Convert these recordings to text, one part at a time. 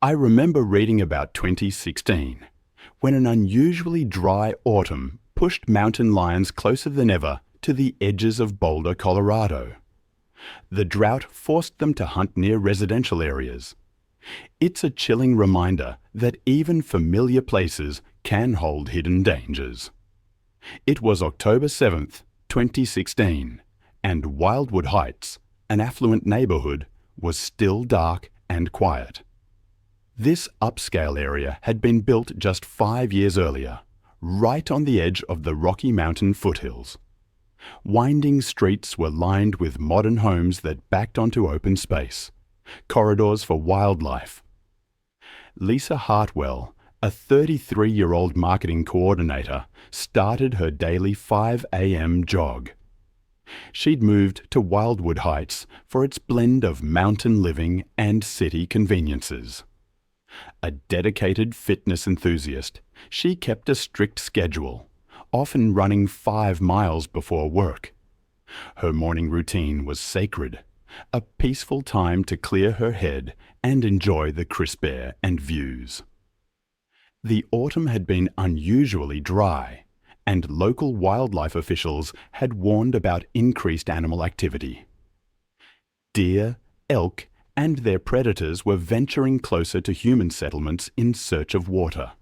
I remember reading about 2016, when an unusually dry autumn pushed mountain lions closer than ever to the edges of Boulder, Colorado. The drought forced them to hunt near residential areas. It's a chilling reminder that even familiar places can hold hidden dangers. It was October 7th, 2016, and Wildwood Heights, an affluent neighborhood, was still dark and quiet. This upscale area had been built just 5 years earlier, right on the edge of the Rocky Mountain foothills. Winding streets were lined with modern homes that backed onto open space, corridors for wildlife. Lisa Hartwell, a 33-year-old marketing coordinator, started her daily 5 a.m. jog. She'd moved to Wildwood Heights for its blend of mountain living and city conveniences. A dedicated fitness enthusiast, she kept a strict schedule, often running 5 miles before work. Her morning routine was sacred, a peaceful time to clear her head and enjoy the crisp air and views. The autumn had been unusually dry, and local wildlife officials had warned about increased animal activity. Deer, elk, and their predators were venturing closer to human settlements in search of water.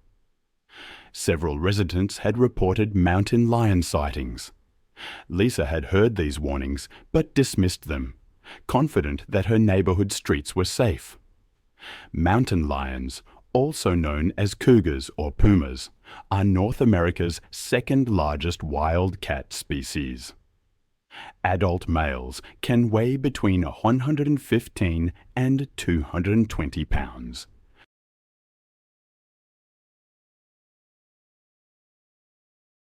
Several residents had reported mountain lion sightings. Lisa had heard these warnings but dismissed them, confident that her neighborhood streets were safe. Mountain lions, also known as cougars or pumas, are North America's second largest wild cat species. Adult males can weigh between 115 and 220 pounds.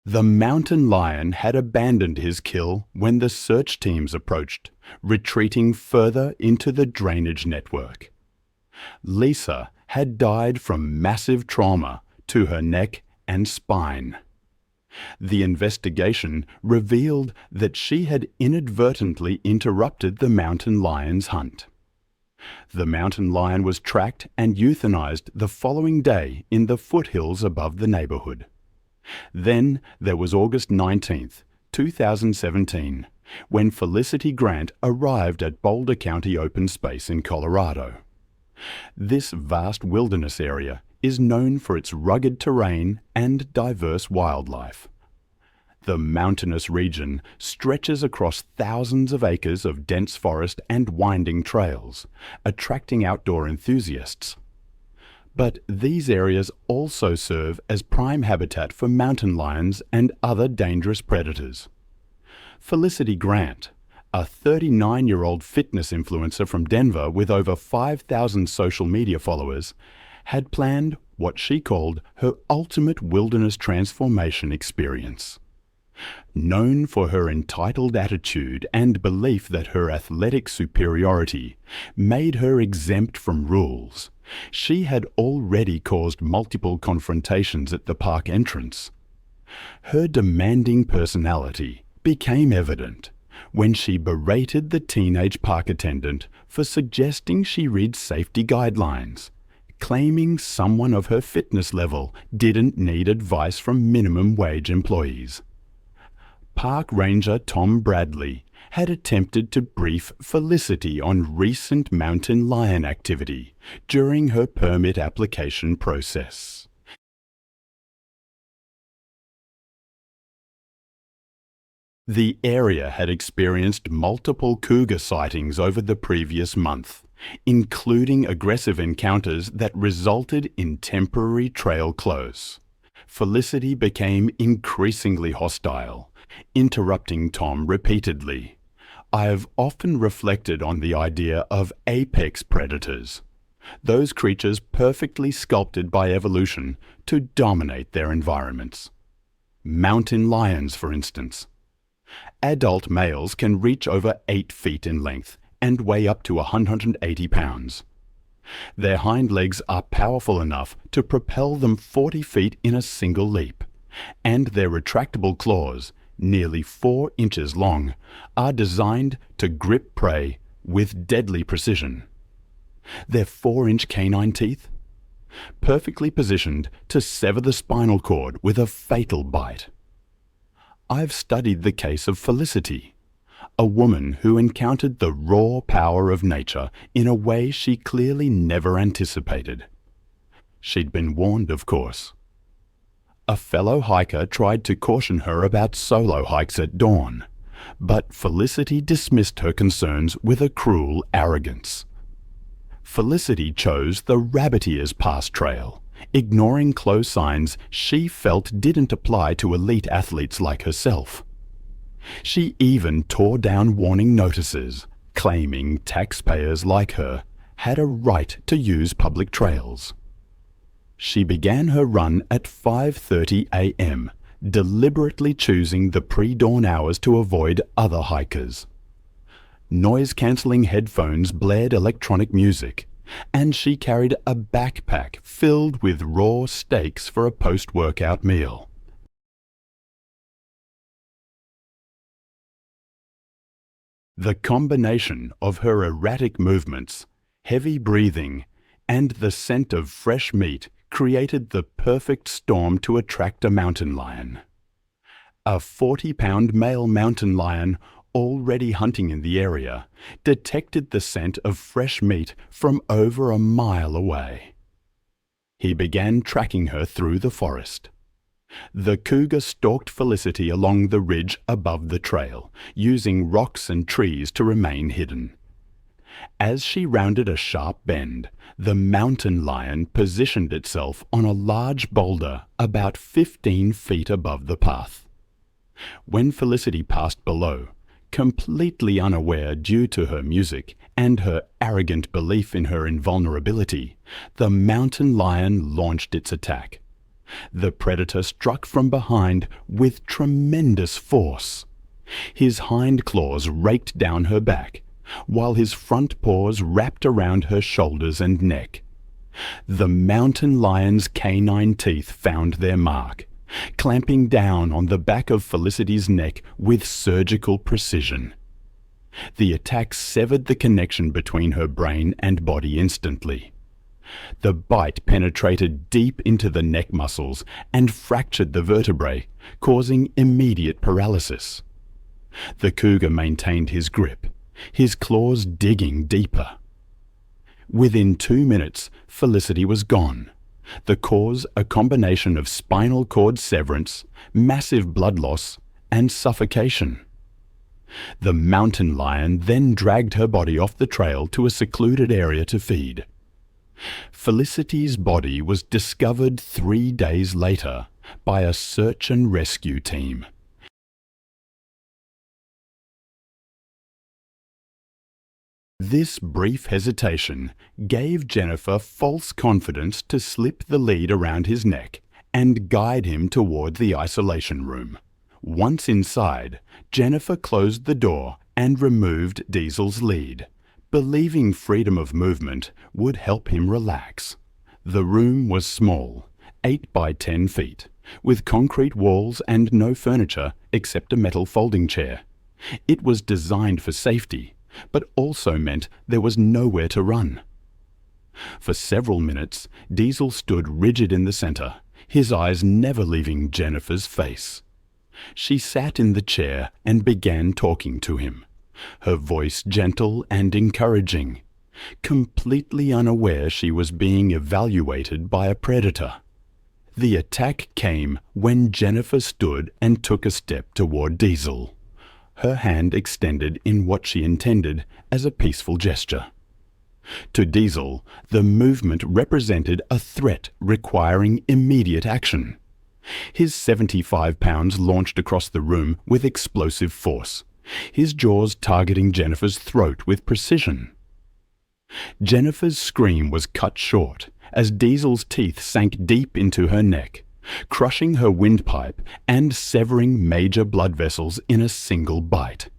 The mountain lion had abandoned his kill when the search teams approached, retreating further into the drainage network. Lisa had died from massive trauma to her neck and spine. The investigation revealed that she had inadvertently interrupted the mountain lion's hunt. The mountain lion was tracked and euthanized the following day in the foothills above the neighborhood. Then there was August 19th, 2017, when Felicity Grant arrived at Boulder County Open Space in Colorado. This vast wilderness area is known for its rugged terrain and diverse wildlife. The mountainous region stretches across thousands of acres of dense forest and winding trails, attracting outdoor enthusiasts. But these areas also serve as prime habitat for mountain lions and other dangerous predators. Felicity Grant, a 39-year-old fitness influencer from Denver with over 5,000 social media followers, had planned what she called her ultimate wilderness transformation experience. Known for her entitled attitude and belief that her athletic superiority made her exempt from rules, she had already caused multiple confrontations at the park entrance. Her demanding personality became evident when she berated the teenage park attendant for suggesting she read safety guidelines, claiming someone of her fitness level didn't need advice from minimum wage employees. Park Ranger Tom Bradley had attempted to brief Felicity on recent mountain lion activity during her permit application process. The area had experienced multiple cougar sightings over the previous month, including aggressive encounters that resulted in temporary trail close. Felicity became increasingly hostile, interrupting Tom repeatedly. I have often reflected on the idea of apex predators, those creatures perfectly sculpted by evolution to dominate their environments. Mountain lions, for instance. Adult males can reach over 8 feet in length and weigh up to 180 pounds. Their hind legs are powerful enough to propel them 40 feet in a single leap, and their retractable claws, nearly 4 inches long, are designed to grip prey with deadly precision. Their 4-inch canine teeth, perfectly positioned to sever the spinal cord with a fatal bite. I've studied the case of Felicity, a woman who encountered the raw power of nature in a way she clearly never anticipated. She'd been warned, of course. A fellow hiker tried to caution her about solo hikes at dawn, but Felicity dismissed her concerns with a cruel arrogance. Felicity chose the Rabbit Ears Pass Trail, ignoring close signs she felt didn't apply to elite athletes like herself. She even tore down warning notices, claiming taxpayers like her had a right to use public trails. She began her run at 5:30 a.m., deliberately choosing the pre-dawn hours to avoid other hikers. Noise-cancelling headphones blared electronic music, and she carried a backpack filled with raw steaks for a post-workout meal. The combination of her erratic movements, heavy breathing, and the scent of fresh meat created the perfect storm to attract a mountain lion. A 40-pound male mountain lion, already hunting in the area, detected the scent of fresh meat from over a mile away. He began tracking her through the forest. The cougar stalked Felicity along the ridge above the trail, using rocks and trees to remain hidden. As she rounded a sharp bend, the mountain lion positioned itself on a large boulder about 15 feet above the path. When Felicity passed below, completely unaware due to her music and her arrogant belief in her invulnerability, the mountain lion launched its attack. The predator struck from behind with tremendous force. His hind claws raked down her back, while his front paws wrapped around her shoulders and neck. The mountain lion's canine teeth found their mark, clamping down on the back of Felicity's neck with surgical precision. The attack severed the connection between her brain and body instantly. The bite penetrated deep into the neck muscles and fractured the vertebrae, causing immediate paralysis. The cougar maintained his grip, his claws digging deeper. Within 2 minutes, Felicity was gone. The cause a combination of spinal cord severance, massive blood loss, and suffocation. The mountain lion then dragged her body off the trail to a secluded area to feed. Felicity's body was discovered 3 days later by a search and rescue team. This brief hesitation gave Jennifer false confidence to slip the lead around his neck and guide him toward the isolation room. Once inside, Jennifer closed the door and removed Diesel's lead, believing freedom of movement would help him relax. The room was small, 8 by 10 feet, with concrete walls and no furniture except a metal folding chair. It was designed for safety, but also meant there was nowhere to run. For several minutes, Diesel stood rigid in the center, his eyes never leaving Jennifer's face. She sat in the chair and began talking to him, her voice gentle and encouraging, completely unaware she was being evaluated by a predator. The attack came when Jennifer stood and took a step toward Diesel, her hand extended in what she intended as a peaceful gesture. To Diesel, the movement represented a threat requiring immediate action. His 75 pounds launched across the room with explosive force, his jaws targeting Jennifer's throat with precision. Jennifer's scream was cut short as Diesel's teeth sank deep into her neck, crushing her windpipe and severing major blood vessels in a single bite.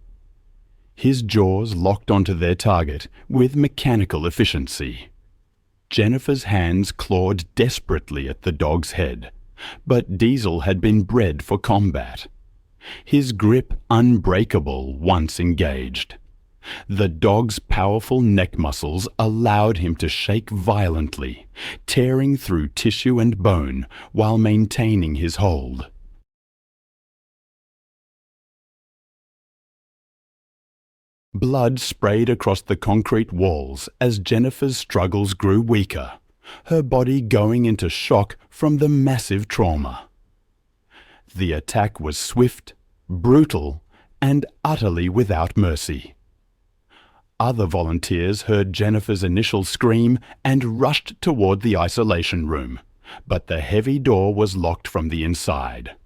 His jaws locked onto their target with mechanical efficiency. Jennifer's hands clawed desperately at the dog's head, but Diesel had been bred for combat. His grip unbreakable once engaged. The dog's powerful neck muscles allowed him to shake violently, tearing through tissue and bone while maintaining his hold. Blood sprayed across the concrete walls as Jennifer's struggles grew weaker, her body going into shock from the massive trauma. The attack was swift, brutal, and utterly without mercy. Other volunteers heard Jennifer's initial scream and rushed toward the isolation room, but the heavy door was locked from the inside.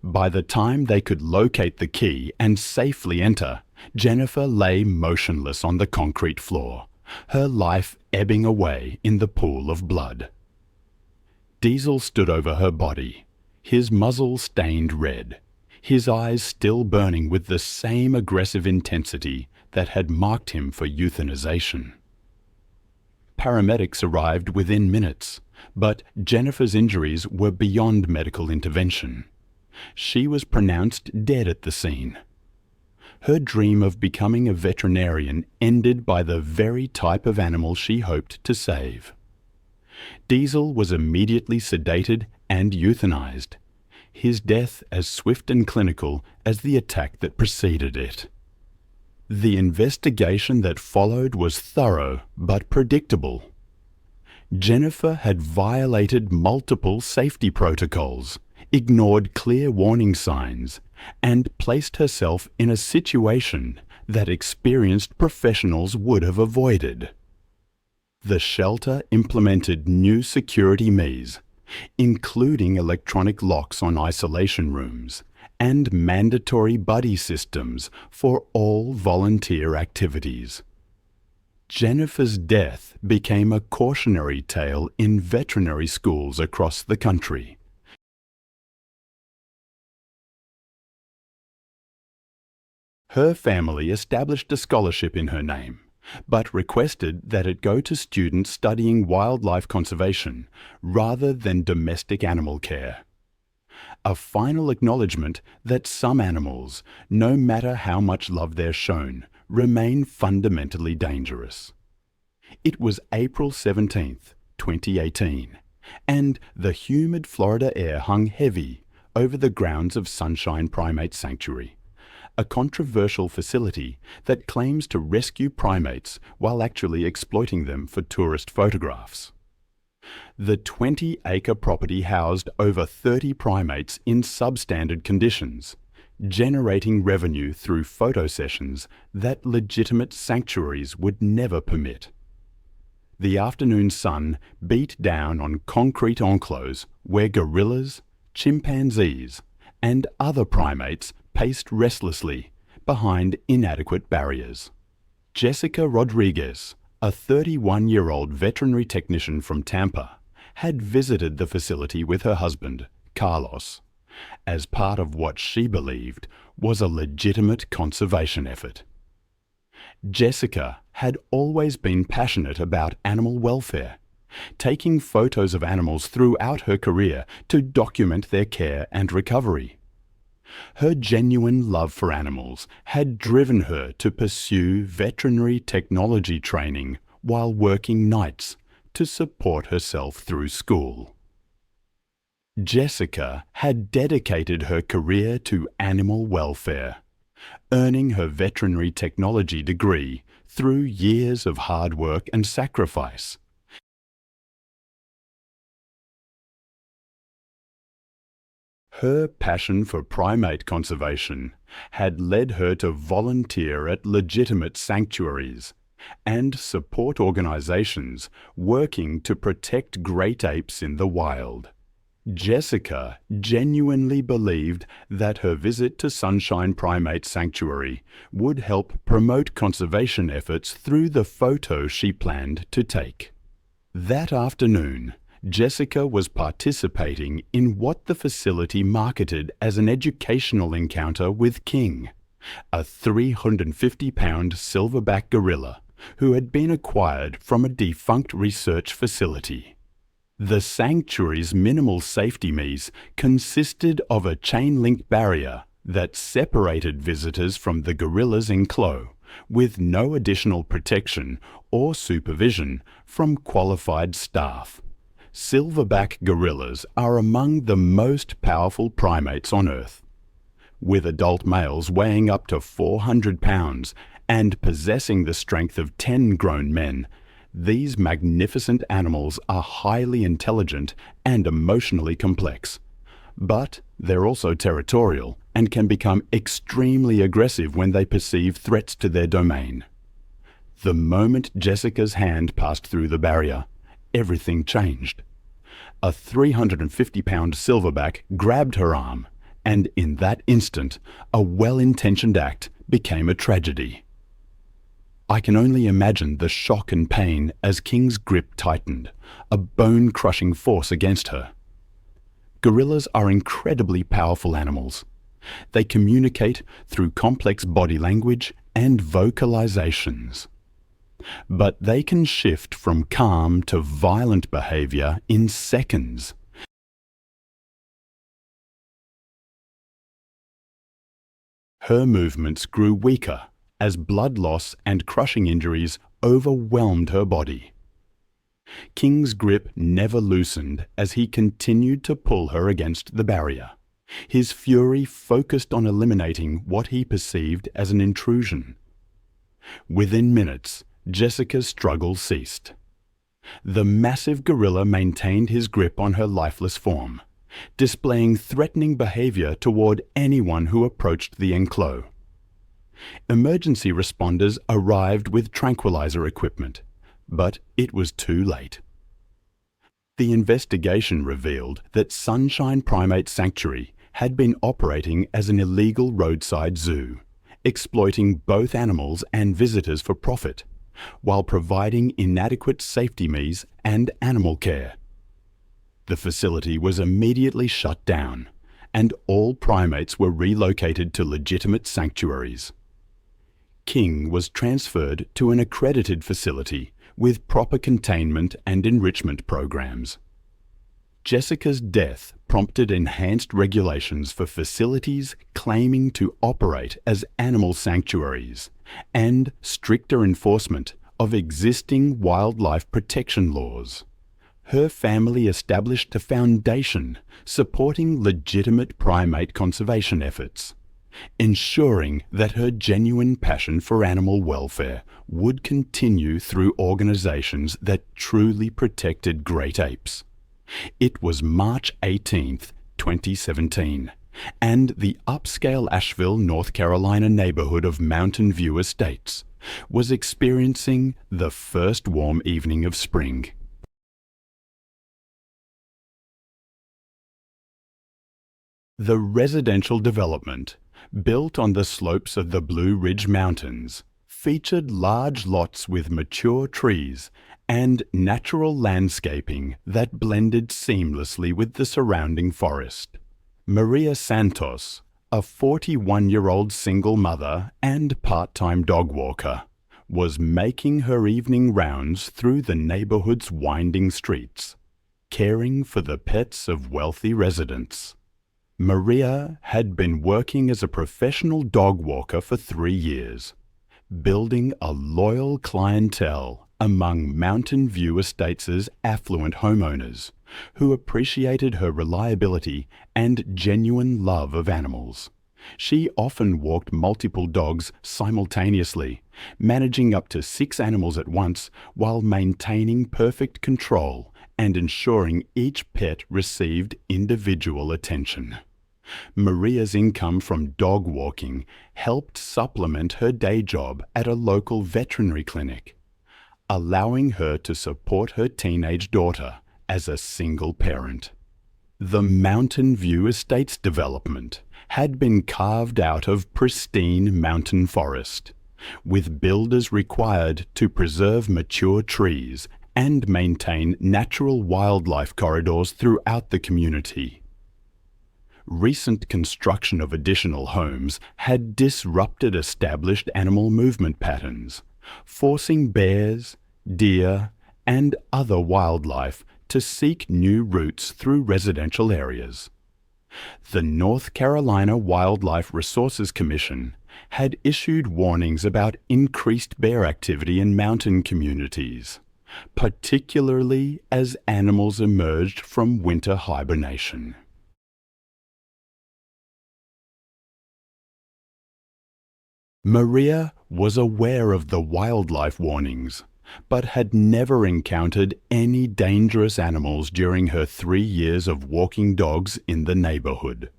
By the time they could locate the key and safely enter, Jennifer lay motionless on the concrete floor, her life ebbing away in the pool of blood. Diesel stood over her body, his muzzle stained red, his eyes still burning with the same aggressive intensity that had marked him for euthanization. Paramedics arrived within minutes, but Jennifer's injuries were beyond medical intervention. She was pronounced dead at the scene. Her dream of becoming a veterinarian ended by the very type of animal she hoped to save. Diesel was immediately sedated and euthanized, his death as swift and clinical as the attack that preceded it. The investigation that followed was thorough but predictable. Jennifer had violated multiple safety protocols, ignored clear warning signs, and placed herself in a situation that experienced professionals would have avoided. The shelter implemented new security measures, including electronic locks on isolation rooms and mandatory buddy systems for all volunteer activities. Jennifer's death became a cautionary tale in veterinary schools across the country. Her family established a scholarship in her name, but requested that it go to students studying wildlife conservation rather than domestic animal care. A final acknowledgement that some animals, no matter how much love they're shown, remain fundamentally dangerous. It was April 17th, 2018, and the humid Florida air hung heavy over the grounds of Sunshine Primate Sanctuary, a controversial facility that claims to rescue primates while actually exploiting them for tourist photographs. The 20-acre property housed over 30 primates in substandard conditions, generating revenue through photo sessions that legitimate sanctuaries would never permit. The afternoon sun beat down on concrete enclosures where gorillas, chimpanzees, and other primates paced restlessly behind inadequate barriers. Jessica Rodriguez, a 31-year-old veterinary technician from Tampa, had visited the facility with her husband, Carlos, as part of what she believed was a legitimate conservation effort. Jessica had always been passionate about animal welfare, taking photos of animals throughout her career to document their care and recovery. Her genuine love for animals had driven her to pursue veterinary technology training while working nights to support herself through school. Jessica had dedicated her career to animal welfare, earning her veterinary technology degree through years of hard work and sacrifice. Her passion for primate conservation had led her to volunteer at legitimate sanctuaries and support organizations working to protect great apes in the wild. Jessica genuinely believed that her visit to Sunshine Primate Sanctuary would help promote conservation efforts through the photo she planned to take. That afternoon, Jessica was participating in what the facility marketed as an educational encounter with King, a 350-pound silverback gorilla who had been acquired from a defunct research facility. The sanctuary's minimal safety measures consisted of a chain-link barrier that separated visitors from the gorillas enclosure with no additional protection or supervision from qualified staff. Silverback gorillas are among the most powerful primates on Earth, with adult males weighing up to 400 pounds and possessing the strength of 10 grown men. These magnificent animals are highly intelligent and emotionally complex, but they're also territorial and can become extremely aggressive when they perceive threats to their domain. The moment Jessica's hand passed through the barrier, everything changed. A 350-pound silverback grabbed her arm, and in that instant, a well-intentioned act became a tragedy. I can only imagine the shock and pain as King's grip tightened, a bone-crushing force against her. Gorillas are incredibly powerful animals. They communicate through complex body language and vocalizations. But they can shift from calm to violent behavior in seconds. Her movements grew weaker as blood loss and crushing injuries overwhelmed her body. King's grip never loosened as he continued to pull her against the barrier, his fury focused on eliminating what he perceived as an intrusion. Within minutes, Jessica's struggle ceased. The massive gorilla maintained his grip on her lifeless form, displaying threatening behavior toward anyone who approached the enclosure. Emergency responders arrived with tranquilizer equipment, but it was too late. The investigation revealed that Sunshine Primate Sanctuary had been operating as an illegal roadside zoo, exploiting both animals and visitors for profit, while providing inadequate safety measures and animal care. The facility was immediately shut down, and all primates were relocated to legitimate sanctuaries. King was transferred to an accredited facility with proper containment and enrichment programs. Jessica's death prompted enhanced regulations for facilities claiming to operate as animal sanctuaries and stricter enforcement of existing wildlife protection laws. Her family established a foundation supporting legitimate primate conservation efforts, ensuring that her genuine passion for animal welfare would continue through organizations that truly protected great apes. It was March 18, 2017, and the upscale Asheville, North Carolina neighborhood of Mountain View Estates was experiencing the first warm evening of spring. The residential development, built on the slopes of the Blue Ridge Mountains, featured large lots with mature trees and natural landscaping that blended seamlessly with the surrounding forest. Maria Santos, a 41-year-old single mother and part-time dog walker, was making her evening rounds through the neighborhood's winding streets, caring for the pets of wealthy residents. Maria had been working as a professional dog walker for 3 years, building a loyal clientele among Mountain View Estates' affluent homeowners who appreciated her reliability and genuine love of animals. She often walked multiple dogs simultaneously, managing up to 6 animals at once while maintaining perfect control and ensuring each pet received individual attention. Maria's income from dog walking helped supplement her day job at a local veterinary clinic, allowing her to support her teenage daughter as a single parent. The Mountain View Estates development had been carved out of pristine mountain forest, with builders required to preserve mature trees and maintain natural wildlife corridors throughout the community. Recent construction of additional homes had disrupted established animal movement patterns, forcing bears, deer, and other wildlife to seek new routes through residential areas. The North Carolina Wildlife Resources Commission had issued warnings about increased bear activity in mountain communities, particularly as animals emerged from winter hibernation. Maria was aware of the wildlife warnings, but had never encountered any dangerous animals during her 3 years of walking dogs in the neighborhood.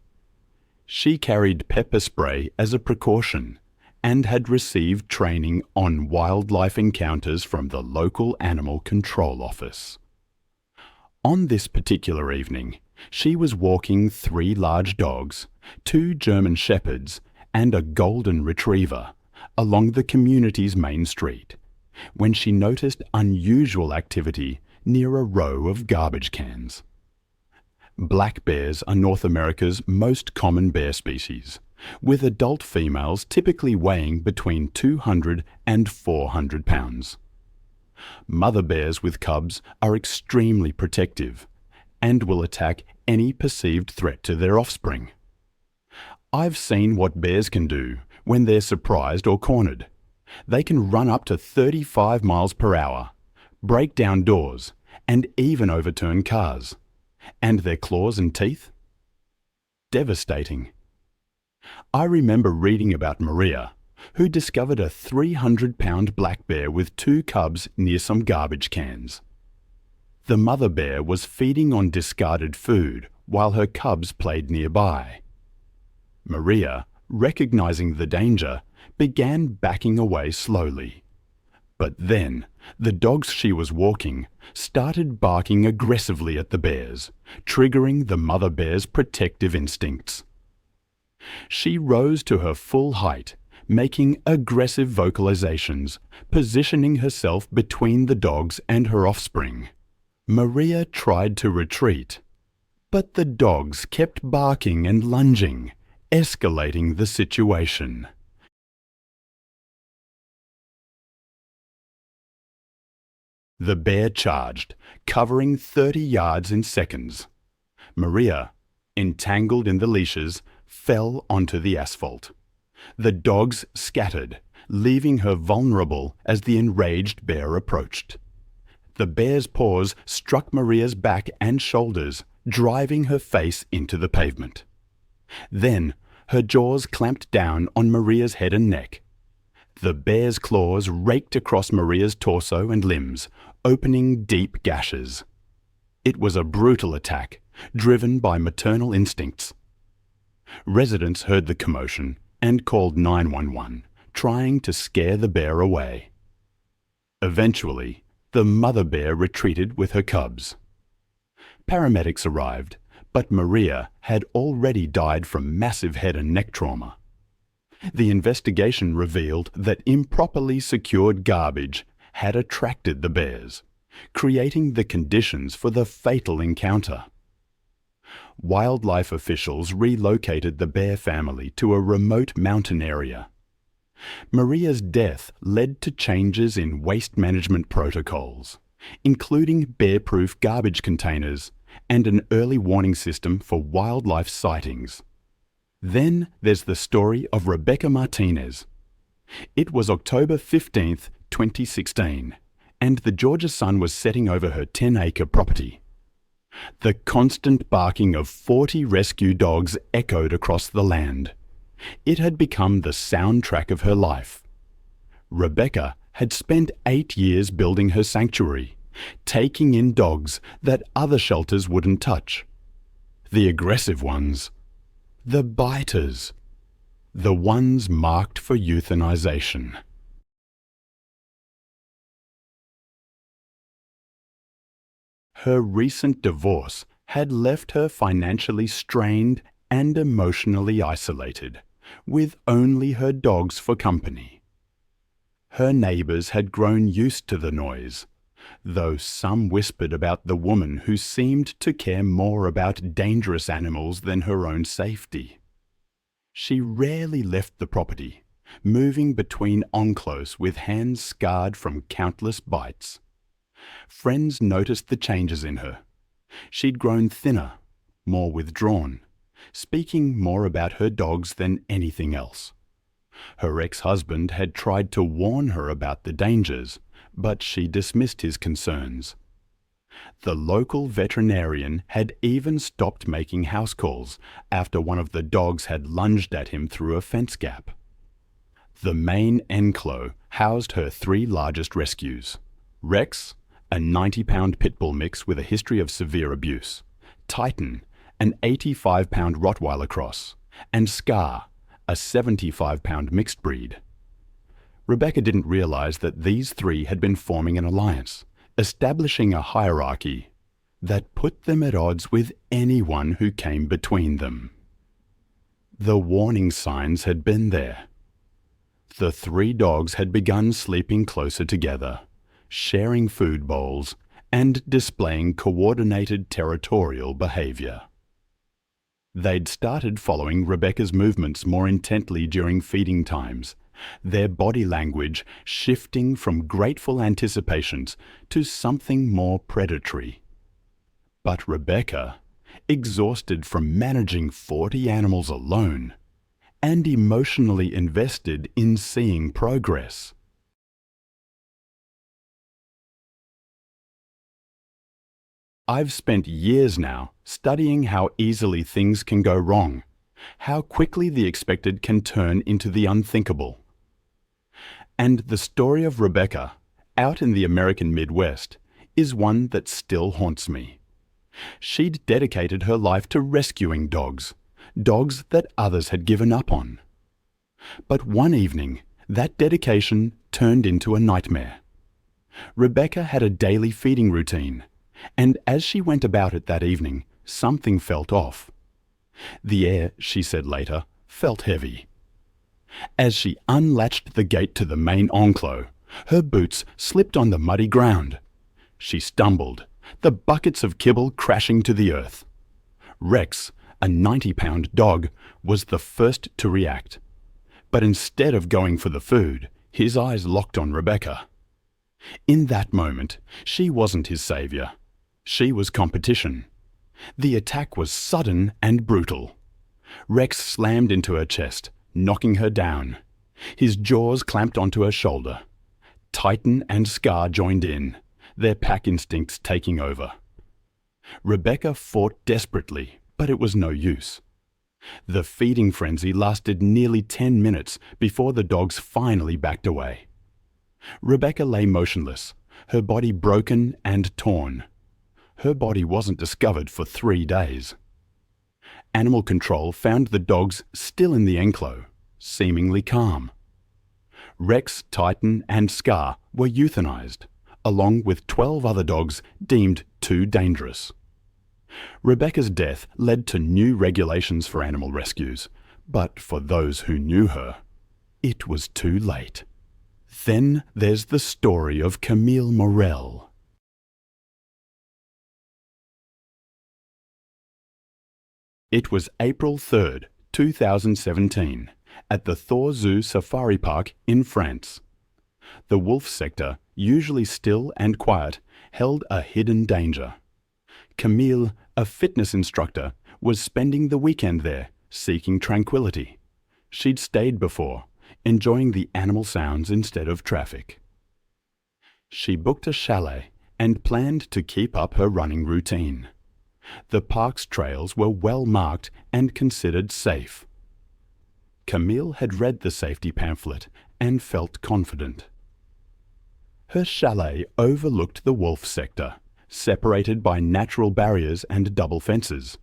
She carried pepper spray as a precaution and had received training on wildlife encounters from the local animal control office. On this particular evening, she was walking 3 large dogs, 2 German shepherds, and a golden retriever along the community's main street, when she noticed unusual activity near a row of garbage cans. Black bears are North America's most common bear species, with adult females typically weighing between 200 and 400 pounds. Mother bears with cubs are extremely protective and will attack any perceived threat to their offspring. I've seen what bears can do when they're surprised or cornered. They can run up to 35 miles per hour, break down doors, and even overturn cars. And their claws and teeth? Devastating. I remember reading about Maria, who discovered a 300-pound black bear with 2 cubs near some garbage cans. The mother bear was feeding on discarded food while her cubs played nearby. Maria, recognizing the danger, began backing away slowly. But then, the dogs she was walking started barking aggressively at the bears, triggering the mother bear's protective instincts. She rose to her full height, making aggressive vocalizations, positioning herself between the dogs and her offspring. Maria tried to retreat, but the dogs kept barking and lunging, escalating the situation. The bear charged, covering 30 yards in seconds. Maria, entangled in the leashes, fell onto the asphalt. The dogs scattered, leaving her vulnerable as the enraged bear approached. The bear's paws struck Maria's back and shoulders, driving her face into the pavement. Then, her jaws clamped down on Maria's head and neck. The bear's claws raked across Maria's torso and limbs, opening deep gashes. It was a brutal attack, driven by maternal instincts. Residents heard the commotion and called 911, trying to scare the bear away. Eventually, the mother bear retreated with her cubs. Paramedics arrived, but Maria had already died from massive head and neck trauma. The investigation revealed that improperly secured garbage had attracted the bears, creating the conditions for the fatal encounter. Wildlife officials relocated the bear family to a remote mountain area. Maria's death led to changes in waste management protocols, including bear-proof garbage containers and an early warning system for wildlife sightings. Then there's the story of Rebecca Martinez. It was October 15th, 2016, and the Georgia sun was setting over her 10-acre property. The constant barking of 40 rescue dogs echoed across the land. It had become the soundtrack of her life. Rebecca had spent 8 years building her sanctuary, taking in dogs that other shelters wouldn't touch. The aggressive ones. The biters. The ones marked for euthanization. Her recent divorce had left her financially strained and emotionally isolated, with only her dogs for company. Her neighbors had grown used to the noise, though some whispered about the woman who seemed to care more about dangerous animals than her own safety. She rarely left the property, moving between encloses with hands scarred from countless bites. Friends noticed the changes in her. She'd grown thinner, more withdrawn, speaking more about her dogs than anything else. Her ex-husband had tried to warn her about the dangers, but she dismissed his concerns. The local veterinarian had even stopped making house calls after one of the dogs had lunged at him through a fence gap. The main enclos housed her three largest rescues: Rex, a 90-pound pit bull mix with a history of severe abuse; Titan, an 85-pound Rottweiler cross; and Scar, a 75-pound mixed breed. Rebecca didn't realize that these three had been forming an alliance, establishing a hierarchy that put them at odds with anyone who came between them. The warning signs had been there. The three dogs had begun sleeping closer together, sharing food bowls, and displaying coordinated territorial behavior. They'd started following Rebecca's movements more intently during feeding times, their body language shifting from grateful anticipations to something more predatory. But Rebecca, exhausted from managing 40 animals alone, and emotionally invested in seeing progress. I've spent years now studying how easily things can go wrong, how quickly the expected can turn into the unthinkable. And the story of Rebecca, out in the American Midwest, is one that still haunts me. She'd dedicated her life to rescuing dogs, dogs that others had given up on. But one evening, that dedication turned into a nightmare. Rebecca had a daily feeding routine, and as she went about it that evening, something felt off. The air, she said later, felt heavy. As she unlatched the gate to the main enclos, her boots slipped on the muddy ground. She stumbled, the buckets of kibble crashing to the earth. Rex, a 90-pound dog, was the first to react. But instead of going for the food, his eyes locked on Rebecca. In that moment, she wasn't his savior. She was competition. The attack was sudden and brutal. Rex slammed into her chest, knocking her down. His jaws clamped onto her shoulder. Titan and Scar joined in, their pack instincts taking over. Rebecca fought desperately, but it was no use. The feeding frenzy lasted nearly 10 minutes before the dogs finally backed away. Rebecca lay motionless, her body broken and torn. Her body wasn't discovered for 3 days. Animal control found the dogs still in the enclos, seemingly calm. Rex, Titan, and Scar were euthanized, along with 12 other dogs deemed too dangerous. Rebecca's death led to new regulations for animal rescues, but for those who knew her, it was too late. Then there's the story of Camille Morel. It was April 3rd, 2017, at the Thor Zoo Safari Park in France. The wolf sector, usually still and quiet, held a hidden danger. Camille, a fitness instructor, was spending the weekend there, seeking tranquility. She'd stayed before, enjoying the animal sounds instead of traffic. She booked a chalet and planned to keep up her running routine. The park's trails were well marked and considered safe. Camille had read the safety pamphlet and felt confident. Her chalet overlooked the wolf sector, separated by natural barriers and double fences.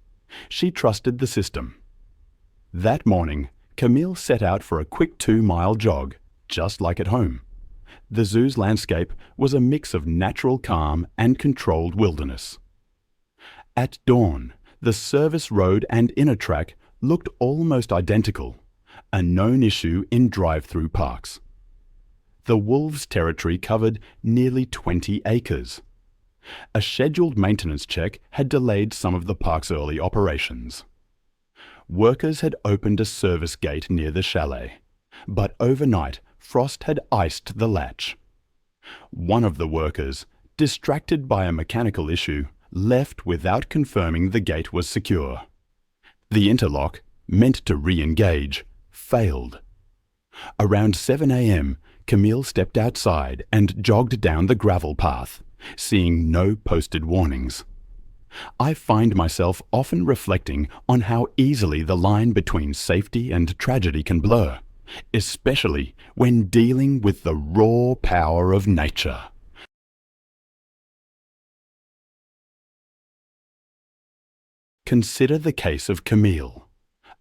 She trusted the system. That morning, Camille set out for a quick 2-mile jog, just like at home. The zoo's landscape was a mix of natural calm and controlled wilderness. At dawn, the service road and inner track looked almost identical, a known issue in drive-through parks. The wolves' territory covered nearly 20 acres. A scheduled maintenance check had delayed some of the park's early operations. Workers had opened a service gate near the chalet, but overnight frost had iced the latch. One of the workers, distracted by a mechanical issue, left without confirming the gate was secure. The interlock, meant to re-engage, failed. Around 7 a.m., Camille stepped outside and jogged down the gravel path, seeing no posted warnings. I find myself often reflecting on how easily the line between safety and tragedy can blur, especially when dealing with the raw power of nature. Consider the case of Camille,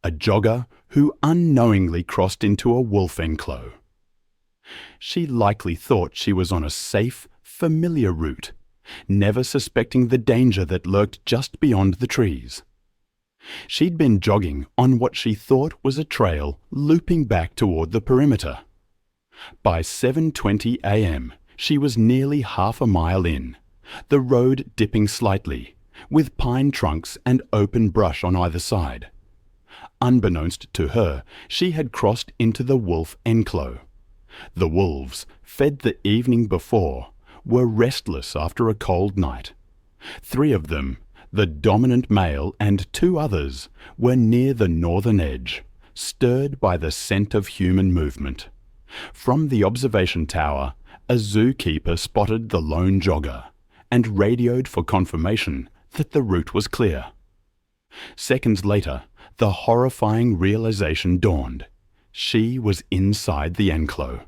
a jogger who unknowingly crossed into a wolf enclosure. She likely thought she was on a safe, familiar route, never suspecting the danger that lurked just beyond the trees. She'd been jogging on what she thought was a trail looping back toward the perimeter. By 7:20 a.m., she was nearly half a mile in, the road dipping slightly, with pine trunks and open brush on either side. Unbeknownst to her, she had crossed into the wolf enclosure. The wolves, fed the evening before, were restless after a cold night. 3 of them, the dominant male and 2 others, were near the northern edge, stirred by the scent of human movement. From the observation tower, a zookeeper spotted the lone jogger and radioed for confirmation that the route was clear. Seconds later, the horrifying realization dawned. She was inside the enclosure.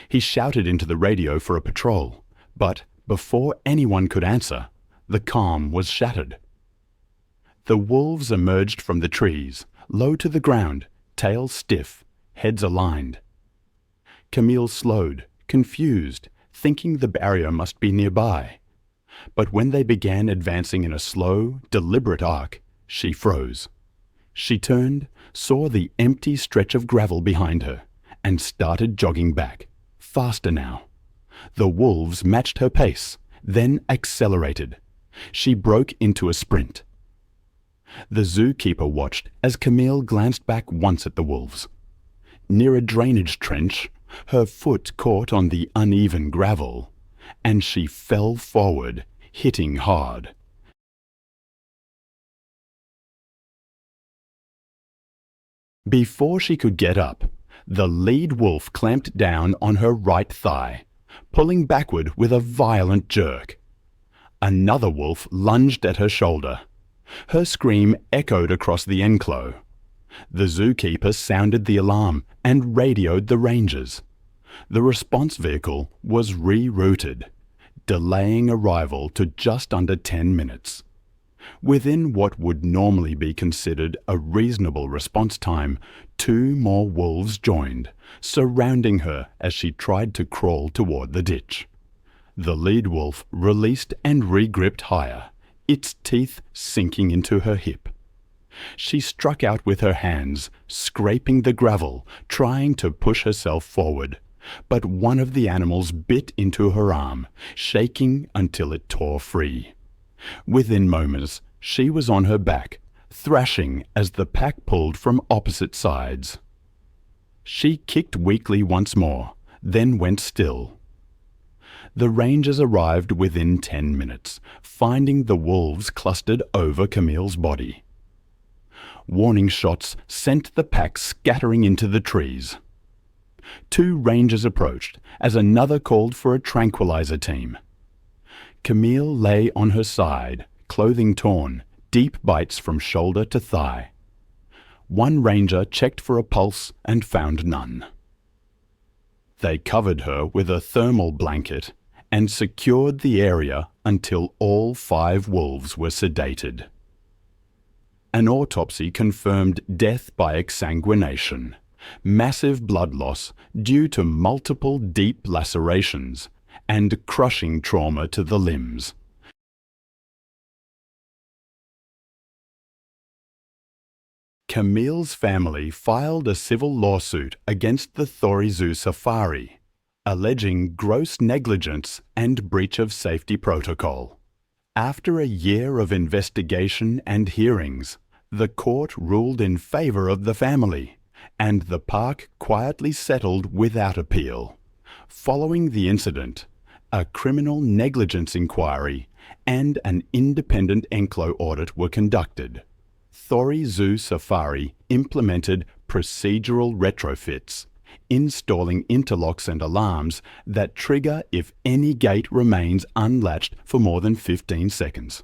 He shouted into the radio for a patrol, but before anyone could answer, the calm was shattered. The wolves emerged from the trees, low to the ground, tails stiff, heads aligned. Camille slowed, confused, thinking the barrier must be nearby. But when they began advancing in a slow, deliberate arc, she froze. She turned, saw the empty stretch of gravel behind her, and started jogging back, faster now. The wolves matched her pace, then accelerated. She broke into a sprint. The zookeeper watched as Camille glanced back once at the wolves. Near a drainage trench, her foot caught on the uneven gravel, and she fell forward, hitting hard. Before she could get up, the lead wolf clamped down on her right thigh, pulling backward with a violent jerk. Another wolf lunged at her shoulder. Her scream echoed across the enclosure. The zookeeper sounded the alarm and radioed the rangers. The response vehicle was rerouted, delaying arrival to just under 10 minutes. Within what would normally be considered a reasonable response time, 2 more wolves joined, surrounding her as she tried to crawl toward the ditch. The lead wolf released and regripped higher, its teeth sinking into her hip. She struck out with her hands, scraping the gravel, trying to push herself forward. But one of the animals bit into her arm, shaking until it tore free. Within moments, she was on her back, thrashing as the pack pulled from opposite sides. She kicked weakly once more, then went still. The rangers arrived within 10 minutes, finding the wolves clustered over Camille's body. Warning shots sent the pack scattering into the trees. 2 rangers approached as another called for a tranquilizer team. Camille lay on her side, clothing torn, deep bites from shoulder to thigh. One ranger checked for a pulse and found none. They covered her with a thermal blanket and secured the area until all 5 wolves were sedated. An autopsy confirmed death by exsanguination, massive blood loss due to multiple deep lacerations, and crushing trauma to the limbs. Camille's family filed a civil lawsuit against the Thorizu safari, alleging gross negligence and breach of safety protocol. After a year of investigation and hearings, the court ruled in favor of the family, and the park quietly settled without appeal. Following the incident, a criminal negligence inquiry and an independent enclosure audit were conducted. Thorizu Safari implemented procedural retrofits, installing interlocks and alarms that trigger if any gate remains unlatched for more than 15 seconds.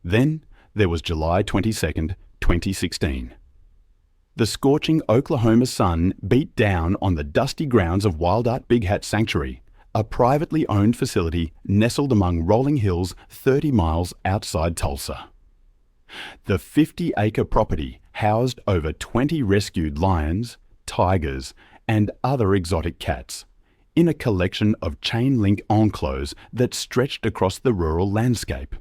Then there was July 22, 2016. The scorching Oklahoma sun beat down on the dusty grounds of Wild Art Big Hat Sanctuary, a privately owned facility nestled among rolling hills 30 miles outside Tulsa. The 50-acre property housed over 20 rescued lions, tigers, and other exotic cats, in a collection of chain-link enclos that stretched across the rural landscape.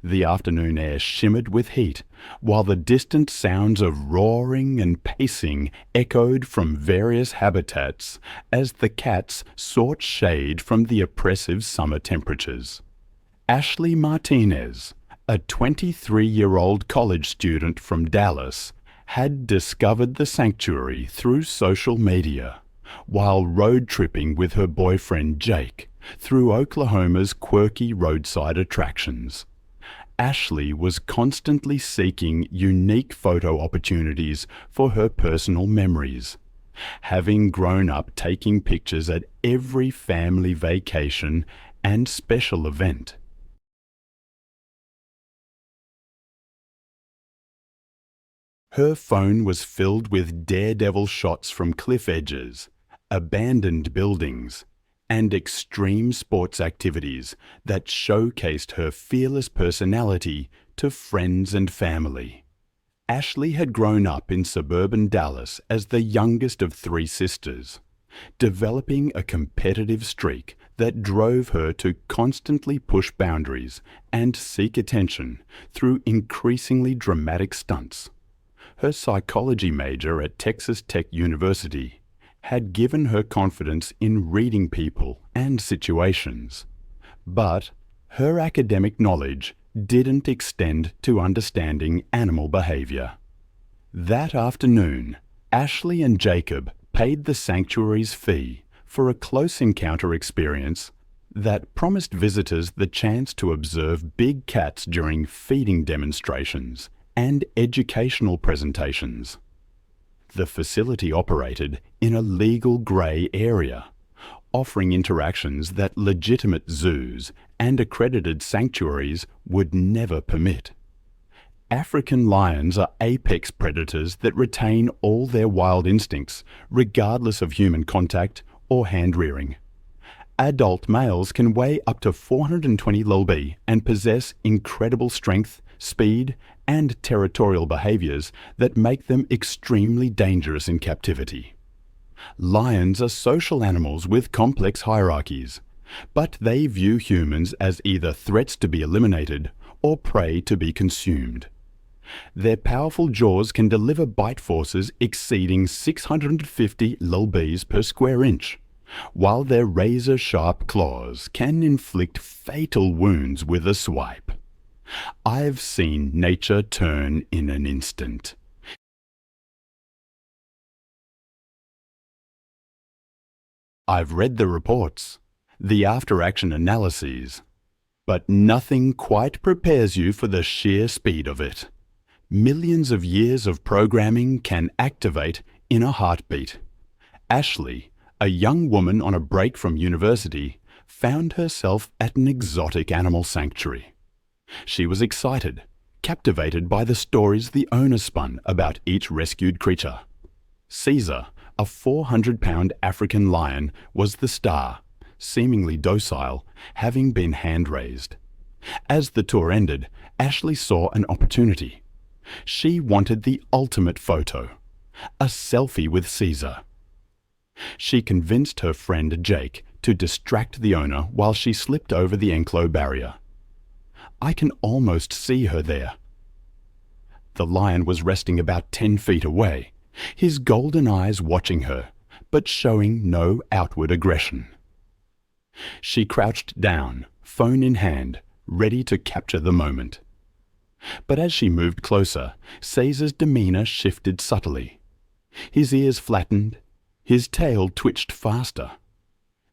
The afternoon air shimmered with heat, while the distant sounds of roaring and pacing echoed from various habitats as the cats sought shade from the oppressive summer temperatures. Ashley Martinez, a 23-year-old college student from Dallas, had discovered the sanctuary through social media, while road tripping with her boyfriend Jake through Oklahoma's quirky roadside attractions. Ashley was constantly seeking unique photo opportunities for her personal memories, having grown up taking pictures at every family vacation and special event. Her phone was filled with daredevil shots from cliff edges, abandoned buildings, and extreme sports activities that showcased her fearless personality to friends and family. Ashley had grown up in suburban Dallas as the youngest of 3 sisters, developing a competitive streak that drove her to constantly push boundaries and seek attention through increasingly dramatic stunts. Her psychology major at Texas Tech University had given her confidence in reading people and situations, but her academic knowledge didn't extend to understanding animal behavior. That afternoon, Ashley and Jacob paid the sanctuary's fee for a close encounter experience that promised visitors the chance to observe big cats during feeding demonstrations and educational presentations. The facility operated in a legal grey area, offering interactions that legitimate zoos and accredited sanctuaries would never permit. African lions are apex predators that retain all their wild instincts, regardless of human contact or hand-rearing. Adult males can weigh up to 420 lb and possess incredible strength, speed, and territorial behaviors that make them extremely dangerous in captivity. Lions are social animals with complex hierarchies, but they view humans as either threats to be eliminated or prey to be consumed. Their powerful jaws can deliver bite forces exceeding 650 lbs per square inch, while their razor-sharp claws can inflict fatal wounds with a swipe. I've seen nature turn in an instant. I've read the reports, the after-action analyses, but nothing quite prepares you for the sheer speed of it. Millions of years of programming can activate in a heartbeat. Ashley, a young woman on a break from university, found herself at an exotic animal sanctuary. She was excited, captivated by the stories the owner spun about each rescued creature. Caesar, a 400-pound African lion, was the star, seemingly docile, having been hand-raised. As the tour ended, Ashley saw an opportunity. She wanted the ultimate photo, a selfie with Caesar. She convinced her friend Jake to distract the owner while she slipped over the enclosure barrier. I can almost see her there. The lion was resting about 10 feet away, his golden eyes watching her, but showing no outward aggression. She crouched down, phone in hand, ready to capture the moment. But as she moved closer, Caesar's demeanor shifted subtly. His ears flattened, his tail twitched faster.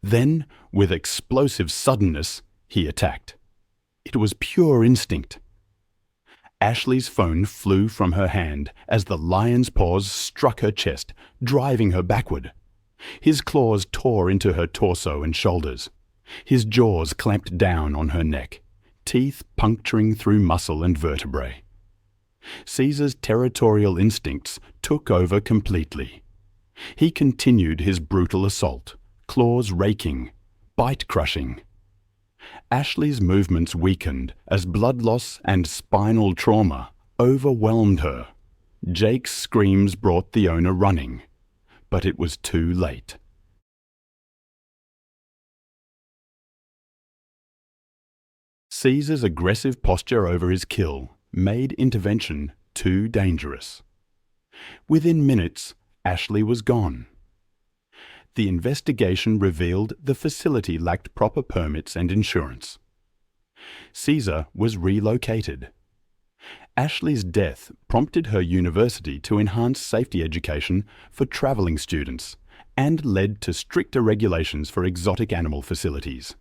Then, with explosive suddenness, he attacked. It was pure instinct. Ashley's phone flew from her hand as the lion's paws struck her chest, driving her backward. His claws tore into her torso and shoulders. His jaws clamped down on her neck, teeth puncturing through muscle and vertebrae. Caesar's territorial instincts took over completely. He continued his brutal assault, claws raking, bite crushing. Ashley's movements weakened as blood loss and spinal trauma overwhelmed her. Jake's screams brought the owner running, but it was too late. Caesar's aggressive posture over his kill made intervention too dangerous. Within minutes, Ashley was gone. The investigation revealed the facility lacked proper permits and insurance. Caesar was relocated. Ashley's death prompted her university to enhance safety education for travelling students and led to stricter regulations for exotic animal facilities.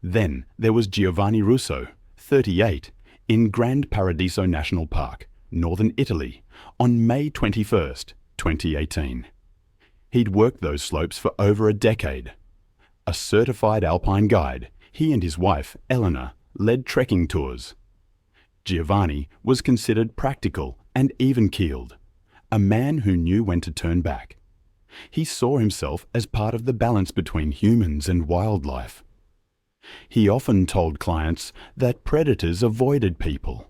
Then there was Giovanni Russo, 38, in Grand Paradiso National Park, northern Italy, on May 21, 2018. He'd worked those slopes for over a decade. A certified alpine guide, he and his wife, Ellaner, led trekking tours. Giovanni was considered practical and even-keeled, a man who knew when to turn back. He saw himself as part of the balance between humans and wildlife. He often told clients that predators avoided people.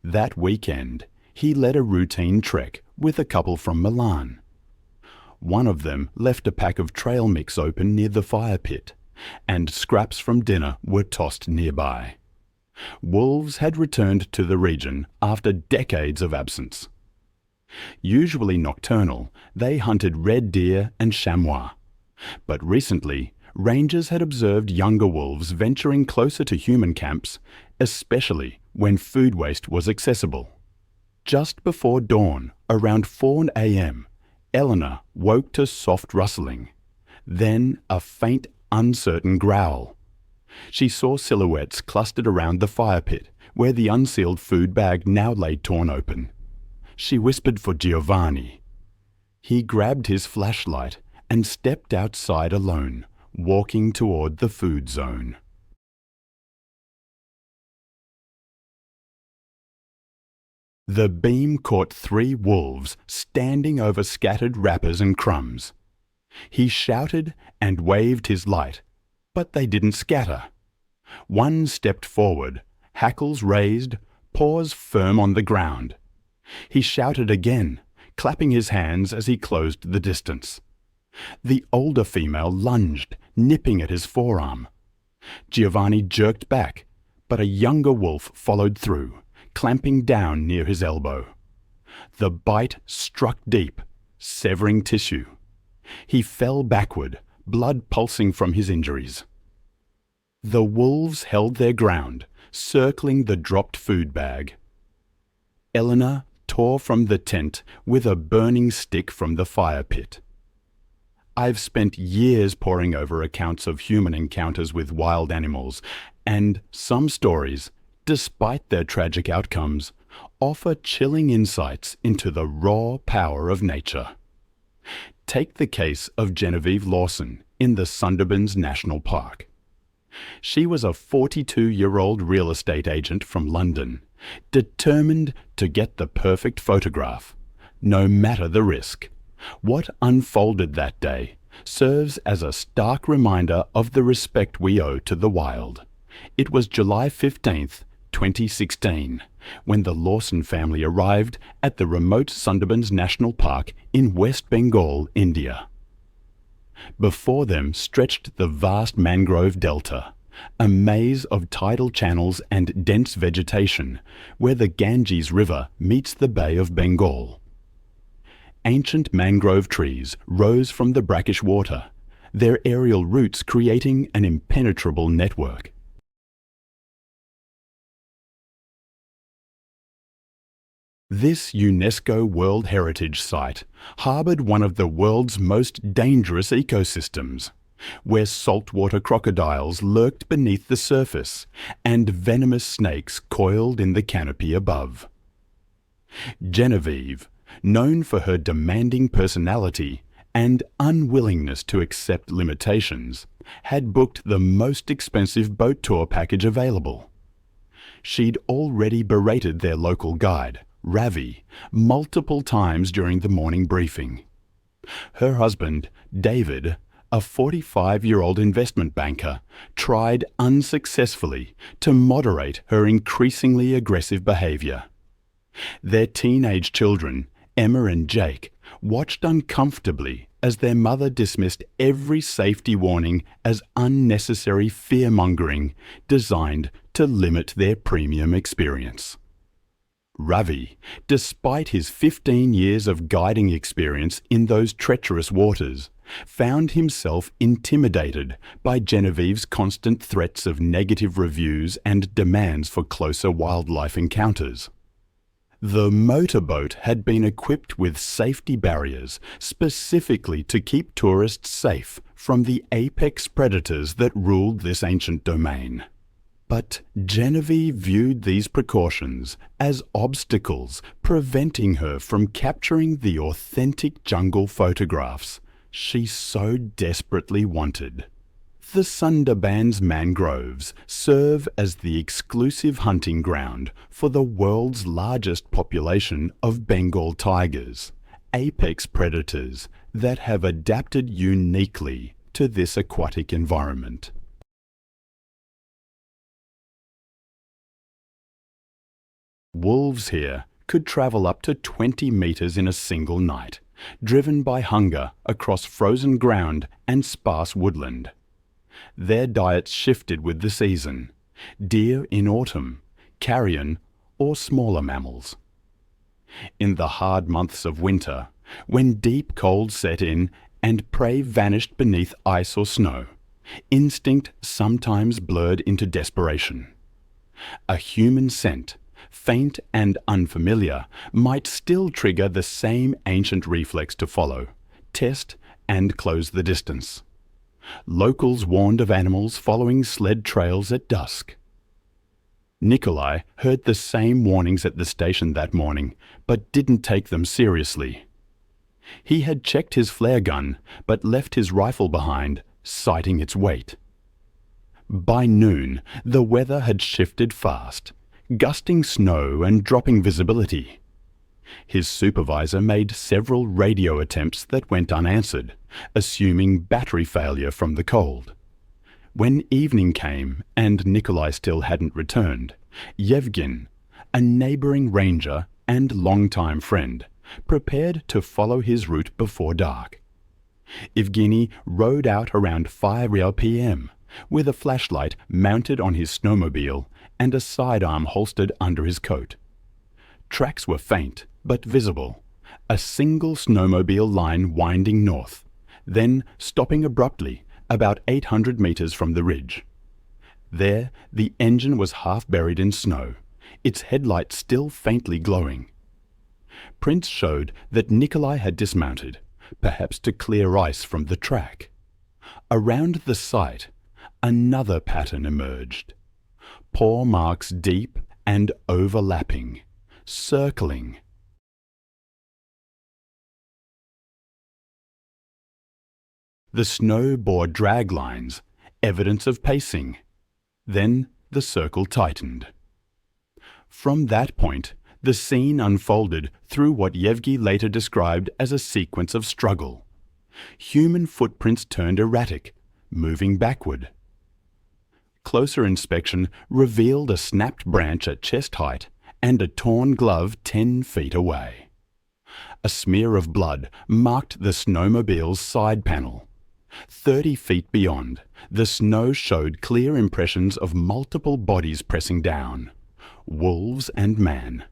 That weekend, he led a routine trek with a couple from Milan. One of them left a pack of trail mix open near the fire pit, and scraps from dinner were tossed nearby. Wolves had returned to the region after decades of absence. Usually nocturnal, they hunted red deer and chamois. But recently, rangers had observed younger wolves venturing closer to human camps, especially when food waste was accessible. Just before dawn, around 4 a.m., Ellaner woke to soft rustling, then a faint, uncertain growl. She saw silhouettes clustered around the fire pit, where the unsealed food bag now lay torn open. She whispered for Giovanni. He grabbed his flashlight and stepped outside alone, walking toward the food zone. The beam caught 3 wolves standing over scattered wrappers and crumbs. He shouted and waved his light, but they didn't scatter. One stepped forward, hackles raised, paws firm on the ground. He shouted again, clapping his hands as he closed the distance. The older female lunged, nipping at his forearm. Giovanni jerked back, but a younger wolf followed through, clamping down near his elbow. The bite struck deep, severing tissue. He fell backward, blood pulsing from his injuries. The wolves held their ground, circling the dropped food bag. Ellaner tore from the tent with a burning stick from the fire pit. I've spent years poring over accounts of human encounters with wild animals, and some stories, despite their tragic outcomes, offer chilling insights into the raw power of nature. Take the case of Genevieve Lawson in the Sundarbans National Park. She was a 42-year-old real estate agent from London, determined to get the perfect photograph, no matter the risk. What unfolded that day serves as a stark reminder of the respect we owe to the wild. It was July 15th, 2016, when the Lawson family arrived at the remote Sundarbans National Park in West Bengal, India. Before them stretched the vast mangrove delta, a maze of tidal channels and dense vegetation where the Ganges River meets the Bay of Bengal. Ancient mangrove trees rose from the brackish water, their aerial roots creating an impenetrable network. This UNESCO World Heritage Site harboured one of the world's most dangerous ecosystems, where saltwater crocodiles lurked beneath the surface and venomous snakes coiled in the canopy above. Genevieve, known for her demanding personality and unwillingness to accept limitations, had booked the most expensive boat tour package available. She'd already berated their local guide, Ravi, multiple times during the morning briefing. Her husband, David, a 45-year-old investment banker, tried unsuccessfully to moderate her increasingly aggressive behavior. Their teenage children, Emma and Jake, watched uncomfortably as their mother dismissed every safety warning as unnecessary fear-mongering designed to limit their premium experience. Ravi, despite his 15 years of guiding experience in those treacherous waters, found himself intimidated by Genevieve's constant threats of negative reviews and demands for closer wildlife encounters. The motorboat had been equipped with safety barriers specifically to keep tourists safe from the apex predators that ruled this ancient domain. But Genevieve viewed these precautions as obstacles preventing her from capturing the authentic jungle photographs she so desperately wanted. The Sundarbans mangroves serve as the exclusive hunting ground for the world's largest population of Bengal tigers, apex predators that have adapted uniquely to this aquatic environment. Wolves here could travel up to 20 meters in a single night, driven by hunger across frozen ground and sparse woodland. Their diets shifted with the season: deer in autumn, carrion, or smaller mammals. In the hard months of winter, when deep cold set in and prey vanished beneath ice or snow, instinct sometimes blurred into desperation. A human scent, faint and unfamiliar, might still trigger the same ancient reflex to follow, test, and close the distance. Locals warned of animals following sled trails at dusk. Nikolai heard the same warnings at the station that morning, but didn't take them seriously. He had checked his flare gun, but left his rifle behind, citing its weight. By noon, the weather had shifted fast, gusting snow and dropping visibility. His supervisor made several radio attempts that went unanswered, assuming battery failure from the cold. When evening came and Nikolai still hadn't returned, Yevgen, a neighboring ranger and longtime friend, prepared to follow his route before dark. Evgeny rode out around 5 p.m. with a flashlight mounted on his snowmobile and a sidearm holstered under his coat. Tracks were faint but visible, a single snowmobile line winding north, then stopping abruptly about 800 meters from the ridge. There, the engine was half buried in snow, its headlights still faintly glowing. Prints showed that Nikolai had dismounted, perhaps to clear ice from the track. Around the site, another pattern emerged. Paw marks deep and overlapping, circling. The snow bore drag lines, evidence of pacing. Then the circle tightened. From that point, the scene unfolded through what Yevgeny later described as a sequence of struggle. Human footprints turned erratic, moving backward. Closer inspection revealed a snapped branch at chest height and a torn glove 10 feet away. A smear of blood marked the snowmobile's side panel. 30 feet beyond, the snow showed clear impressions of multiple bodies pressing down, wolves and man.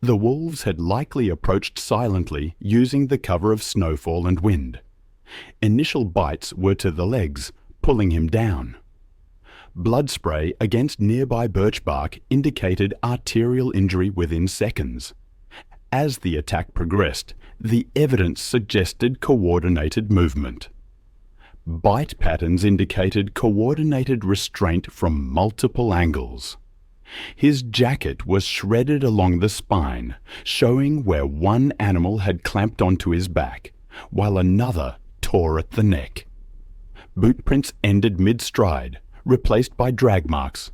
The wolves had likely approached silently using the cover of snowfall and wind. Initial bites were to the legs, pulling him down. Blood spray against nearby birch bark indicated arterial injury within seconds. As the attack progressed, the evidence suggested coordinated movement. Bite patterns indicated coordinated restraint from multiple angles. His jacket was shredded along the spine, showing where one animal had clamped onto his back, while another tore at the neck. Boot prints ended mid-stride, replaced by drag marks.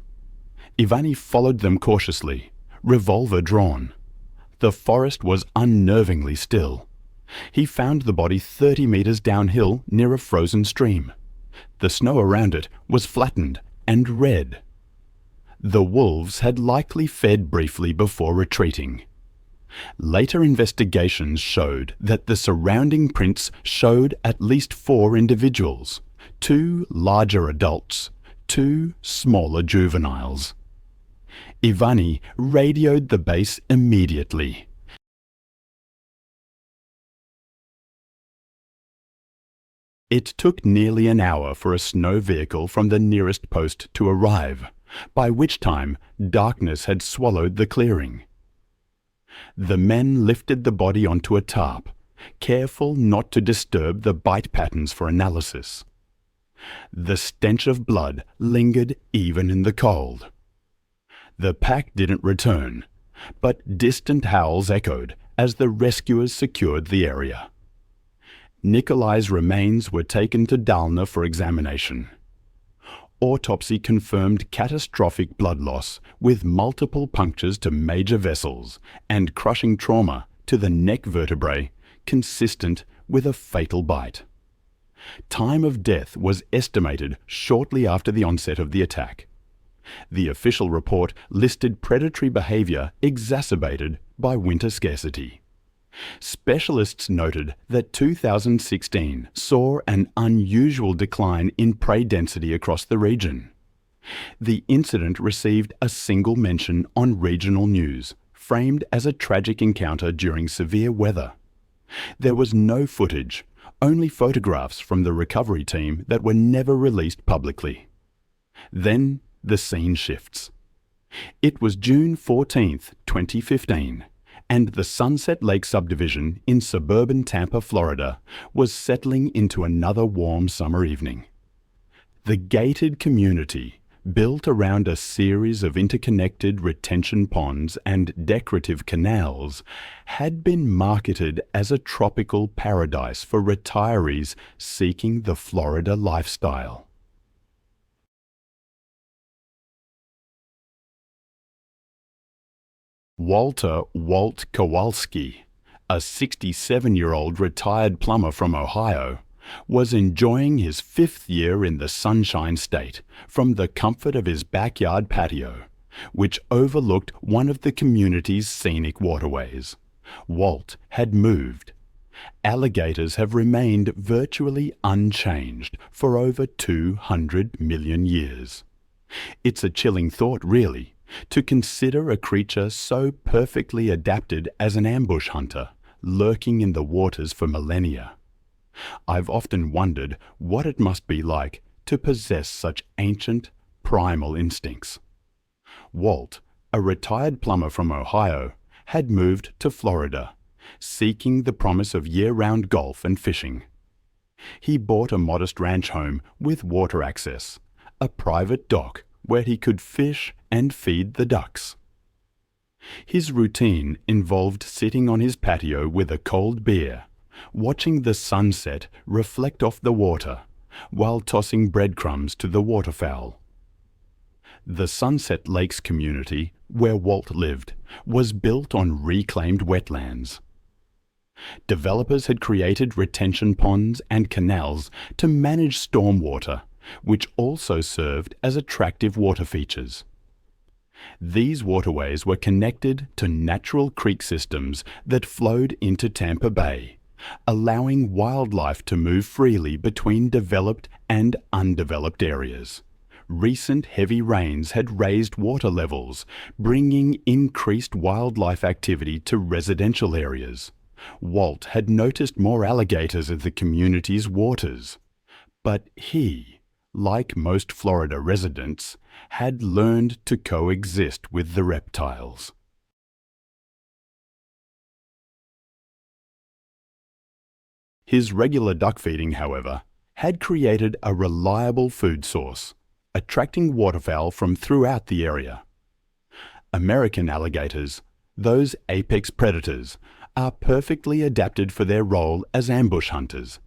Ivani followed them cautiously, revolver drawn. The forest was unnervingly still. He found the body 30 meters downhill near a frozen stream. The snow around it was flattened and red. The wolves had likely fed briefly before retreating. Later investigations showed that the surrounding prints showed at least 4 individuals, 2 larger adults, 2 smaller juveniles. Ivani radioed the base immediately. It took nearly an hour for a snow vehicle from the nearest post to arrive, by which time darkness had swallowed the clearing. The men lifted the body onto a tarp, careful not to disturb the bite patterns for analysis. The stench of blood lingered even in the cold. The pack didn't return, but distant howls echoed as the rescuers secured the area. Nikolai's remains were taken to Dalna for examination. Autopsy confirmed catastrophic blood loss with multiple punctures to major vessels and crushing trauma to the neck vertebrae consistent with a fatal bite. Time of death was estimated shortly after the onset of the attack. The official report listed predatory behavior exacerbated by winter scarcity. Specialists noted that 2016 saw an unusual decline in prey density across the region. The incident received a single mention on regional news, framed as a tragic encounter during severe weather. There was no footage, only photographs from the recovery team that were never released publicly. Then the scene shifts. It was June 14, 2015. And the Sunset Lake subdivision in suburban Tampa, Florida, was settling into another warm summer evening. The gated community, built around a series of interconnected retention ponds and decorative canals, had been marketed as a tropical paradise for retirees seeking the Florida lifestyle. Walter Walt Kowalski, a 67-year-old retired plumber from Ohio, was enjoying his 5th year in the Sunshine State from the comfort of his backyard patio, which overlooked one of the community's scenic waterways. Walt had moved. Alligators have remained virtually unchanged for over 200 million years. It's a chilling thought, really, to consider a creature so perfectly adapted as an ambush hunter, lurking in the waters for millennia. I've often wondered what it must be like to possess such ancient, primal instincts. Walt, a retired plumber from Ohio, had moved to Florida, seeking the promise of year-round golf and fishing. He bought a modest ranch home with water access, a private dock where he could fish and feed the ducks. His routine involved sitting on his patio with a cold beer, watching the sunset reflect off the water, while tossing breadcrumbs to the waterfowl. The Sunset Lakes community, where Walt lived, was built on reclaimed wetlands. Developers had created retention ponds and canals to manage stormwater, which also served as attractive water features. These waterways were connected to natural creek systems that flowed into Tampa Bay, allowing wildlife to move freely between developed and undeveloped areas. Recent heavy rains had raised water levels, bringing increased wildlife activity to residential areas. Walt had noticed more alligators in the community's waters, but he, like most Florida residents, had learned to coexist with the reptiles. His regular duck feeding, however, had created a reliable food source, attracting waterfowl from throughout the area. American alligators, those apex predators, are perfectly adapted for their role as ambush hunters.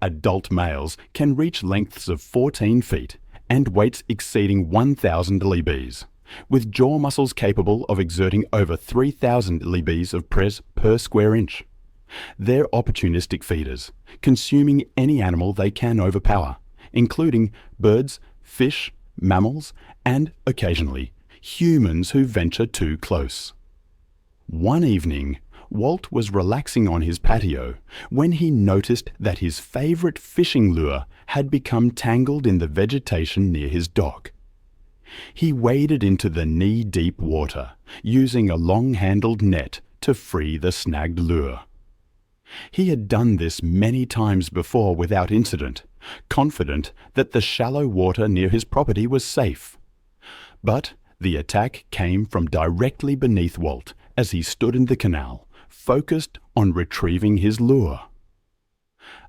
Adult males can reach lengths of 14 feet and weights exceeding 1,000 lbs, with jaw muscles capable of exerting over 3,000 lbs of press per square inch. They're opportunistic feeders, consuming any animal they can overpower, including birds, fish, mammals, and, occasionally, humans who venture too close. One evening, Walt was relaxing on his patio when he noticed that his favorite fishing lure had become tangled in the vegetation near his dock. He waded into the knee-deep water, using a long-handled net to free the snagged lure. He had done this many times before without incident, confident that the shallow water near his property was safe. But the attack came from directly beneath Walt as he stood in the canal, focused on retrieving his lure.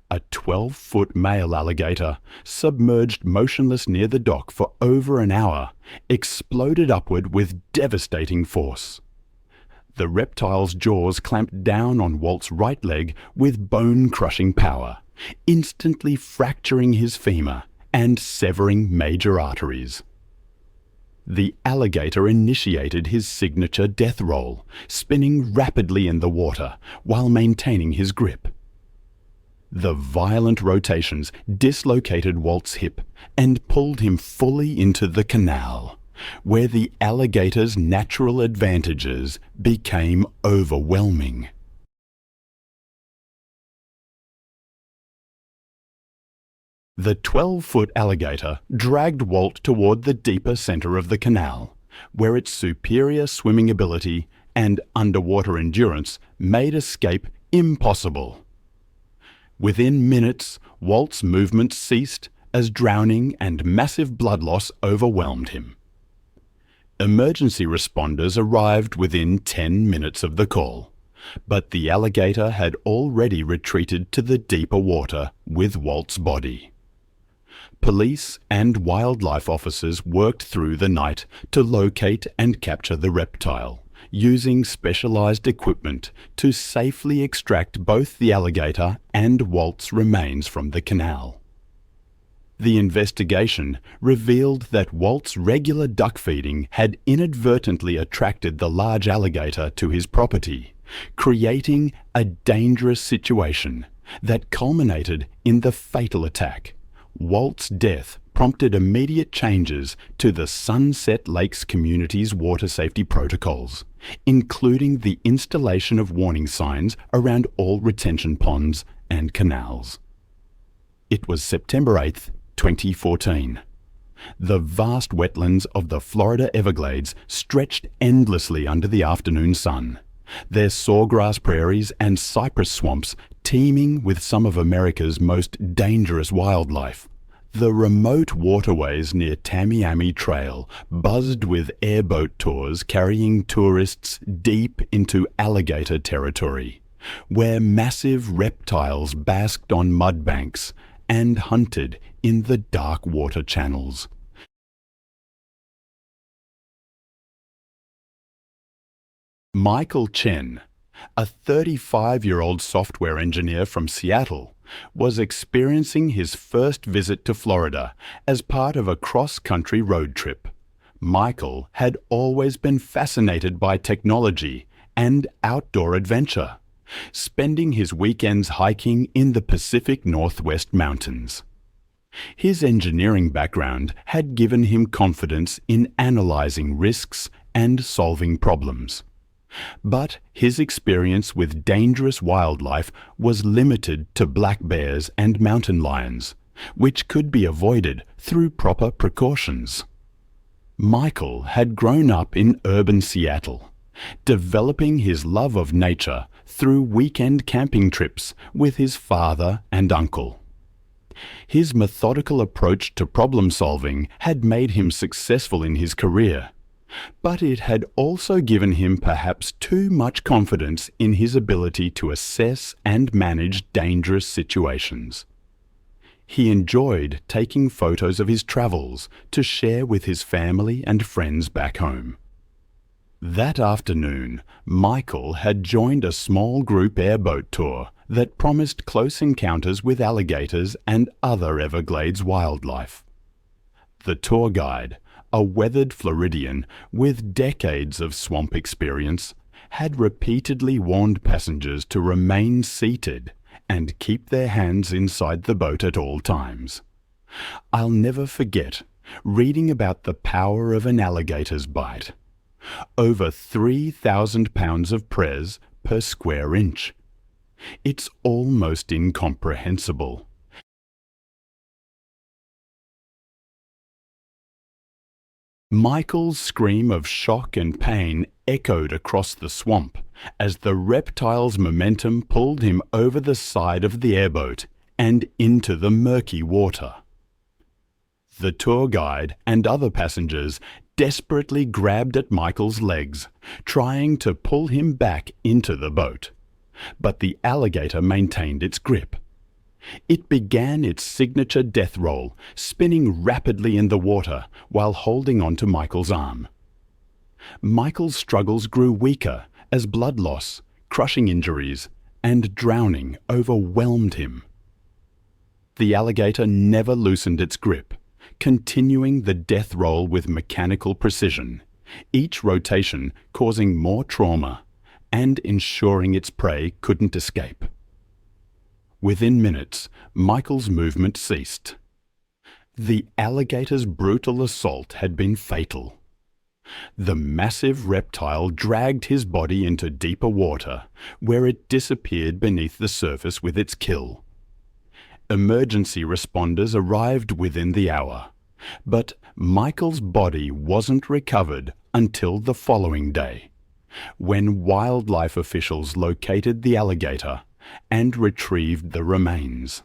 A 12-foot male alligator, submerged motionless near the dock for over an hour, exploded upward with devastating force. The reptile's jaws clamped down on Walt's right leg with bone-crushing power, instantly fracturing his femur and severing major arteries. The alligator initiated his signature death roll, spinning rapidly in the water while maintaining his grip. The violent rotations dislocated Walt's hip and pulled him fully into the canal, where the alligator's natural advantages became overwhelming. The 12-foot alligator dragged Walt toward the deeper center of the canal, where its superior swimming ability and underwater endurance made escape impossible. Within minutes, Walt's movements ceased as drowning and massive blood loss overwhelmed him. Emergency responders arrived within 10 minutes of the call, but the alligator had already retreated to the deeper water with Walt's body. Police and wildlife officers worked through the night to locate and capture the reptile, using specialized equipment to safely extract both the alligator and Walt's remains from the canal. The investigation revealed that Walt's regular duck feeding had inadvertently attracted the large alligator to his property, creating a dangerous situation that culminated in the fatal attack. Walt's death prompted immediate changes to the Sunset Lakes community's water safety protocols, including the installation of warning signs around all retention ponds and canals. It was September 8, 2014. The vast wetlands of the Florida Everglades stretched endlessly under the afternoon sun, their sawgrass prairies and cypress swamps teeming with some of America's most dangerous wildlife. The remote waterways near Tamiami Trail buzzed with airboat tours carrying tourists deep into alligator territory, where massive reptiles basked on mudbanks and hunted in the dark water channels. Michael Chen, a 35-year-old software engineer from Seattle, was experiencing his first visit to Florida as part of a cross-country road trip. Michael had always been fascinated by technology and outdoor adventure, spending his weekends hiking in the Pacific Northwest Mountains. His engineering background had given him confidence in analyzing risks and solving problems. But his experience with dangerous wildlife was limited to black bears and mountain lions, which could be avoided through proper precautions. Michael had grown up in urban Seattle, developing his love of nature through weekend camping trips with his father and uncle. His methodical approach to problem solving had made him successful in his career, but it had also given him perhaps too much confidence in his ability to assess and manage dangerous situations. He enjoyed taking photos of his travels to share with his family and friends back home. That afternoon, Michael had joined a small group airboat tour that promised close encounters with alligators and other Everglades wildlife. The tour guide, a weathered Floridian with decades of swamp experience, had repeatedly warned passengers to remain seated and keep their hands inside the boat at all times. I'll never forget reading about the power of an alligator's bite. Over 3,000 pounds of pres per square inch. It's almost incomprehensible. Michael's scream of shock and pain echoed across the swamp as the reptile's momentum pulled him over the side of the airboat and into the murky water. The tour guide and other passengers desperately grabbed at Michael's legs, trying to pull him back into the boat. But the alligator maintained its grip. It began its signature death roll, spinning rapidly in the water while holding on to Michael's arm. Michael's struggles grew weaker as blood loss, crushing injuries, and drowning overwhelmed him. The alligator never loosened its grip, continuing the death roll with mechanical precision, each rotation causing more trauma and ensuring its prey couldn't escape. Within minutes, Michael's movement ceased. The alligator's brutal assault had been fatal. The massive reptile dragged his body into deeper water, where it disappeared beneath the surface with its kill. Emergency responders arrived within the hour, but Michael's body wasn't recovered until the following day, when wildlife officials located the alligator and retrieved the remains.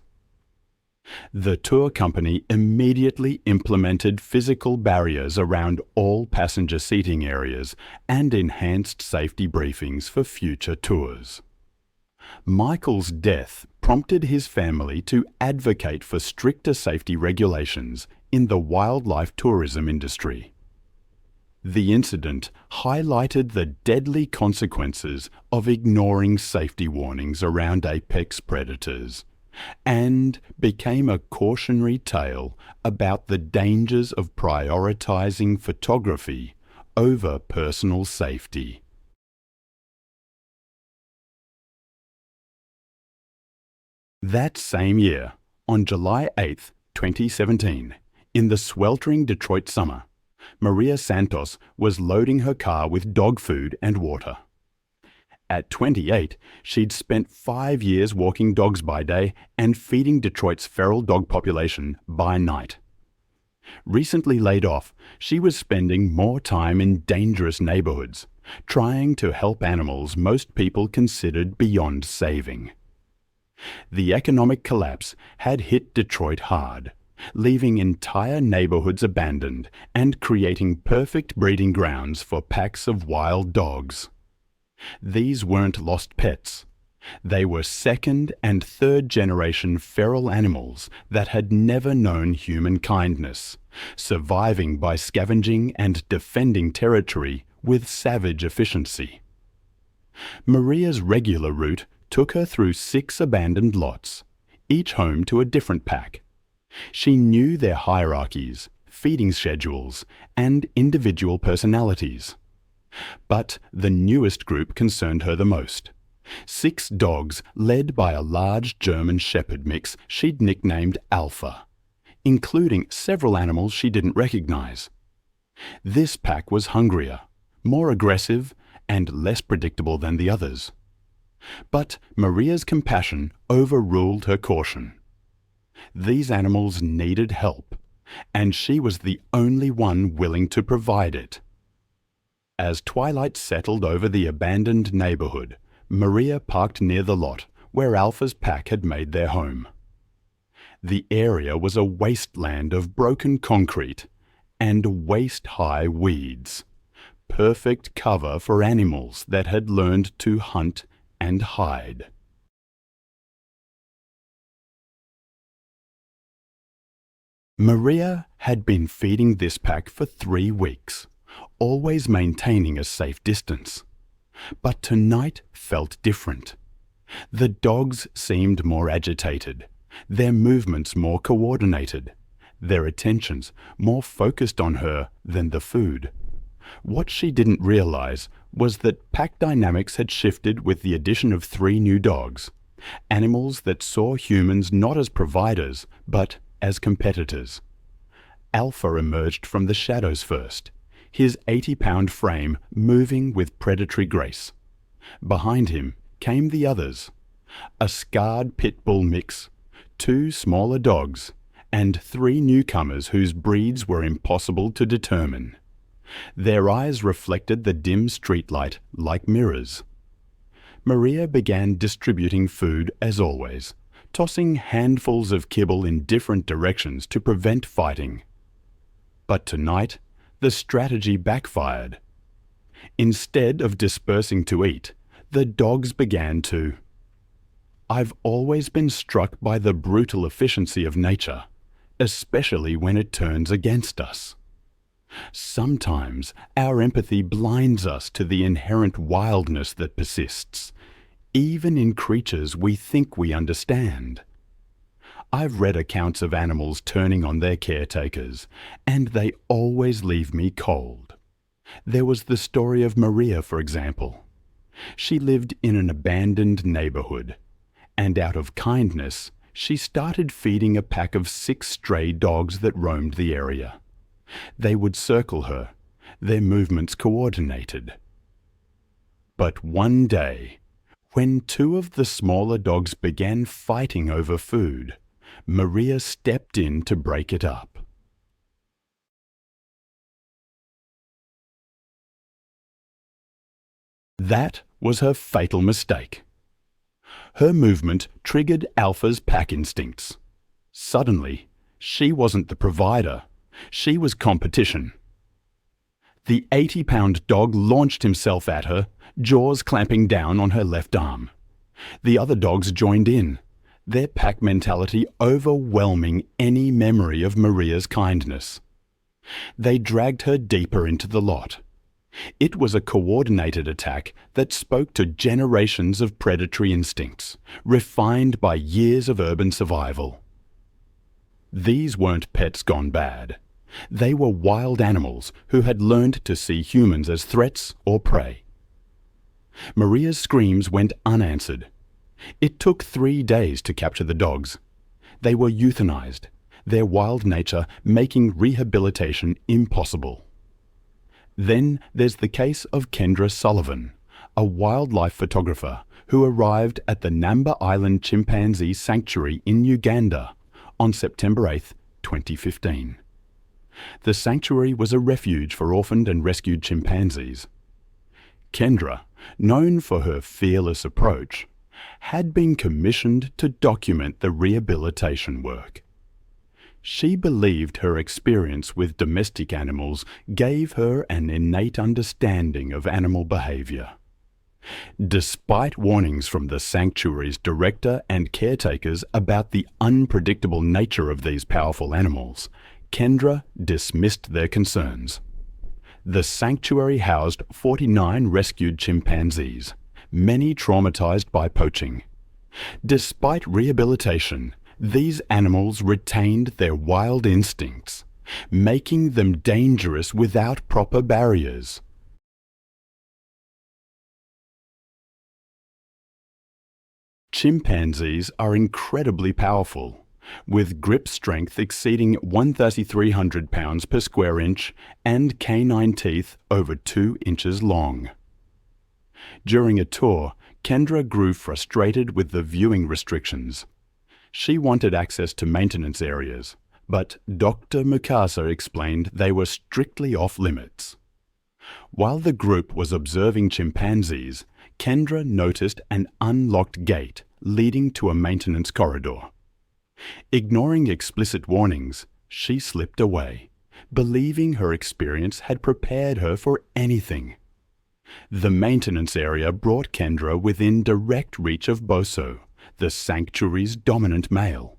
The tour company immediately implemented physical barriers around all passenger seating areas and enhanced safety briefings for future tours. Michael's death prompted his family to advocate for stricter safety regulations in the wildlife tourism industry. The incident highlighted the deadly consequences of ignoring safety warnings around apex predators and became a cautionary tale about the dangers of prioritizing photography over personal safety. That same year, on July 8, 2017, in the sweltering Detroit summer, Maria Santos was loading her car with dog food and water. At 28, she'd spent 5 years walking dogs by day and feeding Detroit's feral dog population by night. Recently laid off, she was spending more time in dangerous neighborhoods, trying to help animals most people considered beyond saving. The economic collapse had hit Detroit hard, leaving entire neighborhoods abandoned and creating perfect breeding grounds for packs of wild dogs. These weren't lost pets. They were second and third generation feral animals that had never known human kindness, surviving by scavenging and defending territory with savage efficiency. Maria's regular route took her through 6 abandoned lots, each home to a different pack. She knew their hierarchies, feeding schedules, and individual personalities. But the newest group concerned her the most. 6 dogs led by a large German Shepherd mix she'd nicknamed Alpha, including several animals she didn't recognize. This pack was hungrier, more aggressive, and less predictable than the others. But Maria's compassion overruled her caution. These animals needed help, and she was the only one willing to provide it. As twilight settled over the abandoned neighborhood, Maria parked near the lot where Alpha's pack had made their home. The area was a wasteland of broken concrete and waist-high weeds, perfect cover for animals that had learned to hunt and hide. Maria had been feeding this pack for 3 weeks, always maintaining a safe distance. But tonight felt different. The dogs seemed more agitated, their movements more coordinated, their attentions more focused on her than the food. What she didn't realize was that pack dynamics had shifted with the addition of 3 new dogs, animals that saw humans not as providers, but as competitors. Alpha emerged from the shadows first, his 80-pound frame moving with predatory grace. Behind him came the others, a scarred pit bull mix, 2 smaller dogs, and 3 newcomers whose breeds were impossible to determine. Their eyes reflected the dim streetlight like mirrors. Maria began distributing food as always, tossing handfuls of kibble in different directions to prevent fighting. But tonight, the strategy backfired. Instead of dispersing to eat, the dogs began to. I've always been struck by the brutal efficiency of nature, especially when it turns against us. Sometimes our empathy blinds us to the inherent wildness that persists, even in creatures we think we understand. I've read accounts of animals turning on their caretakers, and they always leave me cold. There was the story of Maria, for example. She lived in an abandoned neighborhood, and out of kindness, she started feeding a pack of 6 stray dogs that roamed the area. They would circle her, their movements coordinated. But one day, when 2 of the smaller dogs began fighting over food, Maria stepped in to break it up. That was her fatal mistake. Her movement triggered Alpha's pack instincts. Suddenly, she wasn't the provider. She was competition. The 80-pound dog launched himself at her, jaws clamping down on her left arm. The other dogs joined in, their pack mentality overwhelming any memory of Maria's kindness. They dragged her deeper into the lot. It was a coordinated attack that spoke to generations of predatory instincts, refined by years of urban survival. These weren't pets gone bad. They were wild animals who had learned to see humans as threats or prey. Maria's screams went unanswered. It took 3 days to capture the dogs. They were euthanized, their wild nature making rehabilitation impossible. Then there's the case of Kendra Sullivan, a wildlife photographer who arrived at the Namba Island Chimpanzee Sanctuary in Uganda on September 8, 2015. The sanctuary was a refuge for orphaned and rescued chimpanzees. Kendra, known for her fearless approach, had been commissioned to document the rehabilitation work. She believed her experience with domestic animals gave her an innate understanding of animal behavior. Despite warnings from the sanctuary's director and caretakers about the unpredictable nature of these powerful animals, Kendra dismissed their concerns. The sanctuary housed 49 rescued chimpanzees, many traumatized by poaching. Despite rehabilitation, these animals retained their wild instincts, making them dangerous without proper barriers. Chimpanzees are incredibly powerful, with grip strength exceeding 1,300 pounds per square inch and canine teeth over 2 inches long. During a tour, Kendra grew frustrated with the viewing restrictions. She wanted access to maintenance areas, but Dr. Mukasa explained they were strictly off-limits. While the group was observing chimpanzees, Kendra noticed an unlocked gate leading to a maintenance corridor. Ignoring explicit warnings, she slipped away, believing her experience had prepared her for anything. The maintenance area brought Kendra within direct reach of Boso, the sanctuary's dominant male.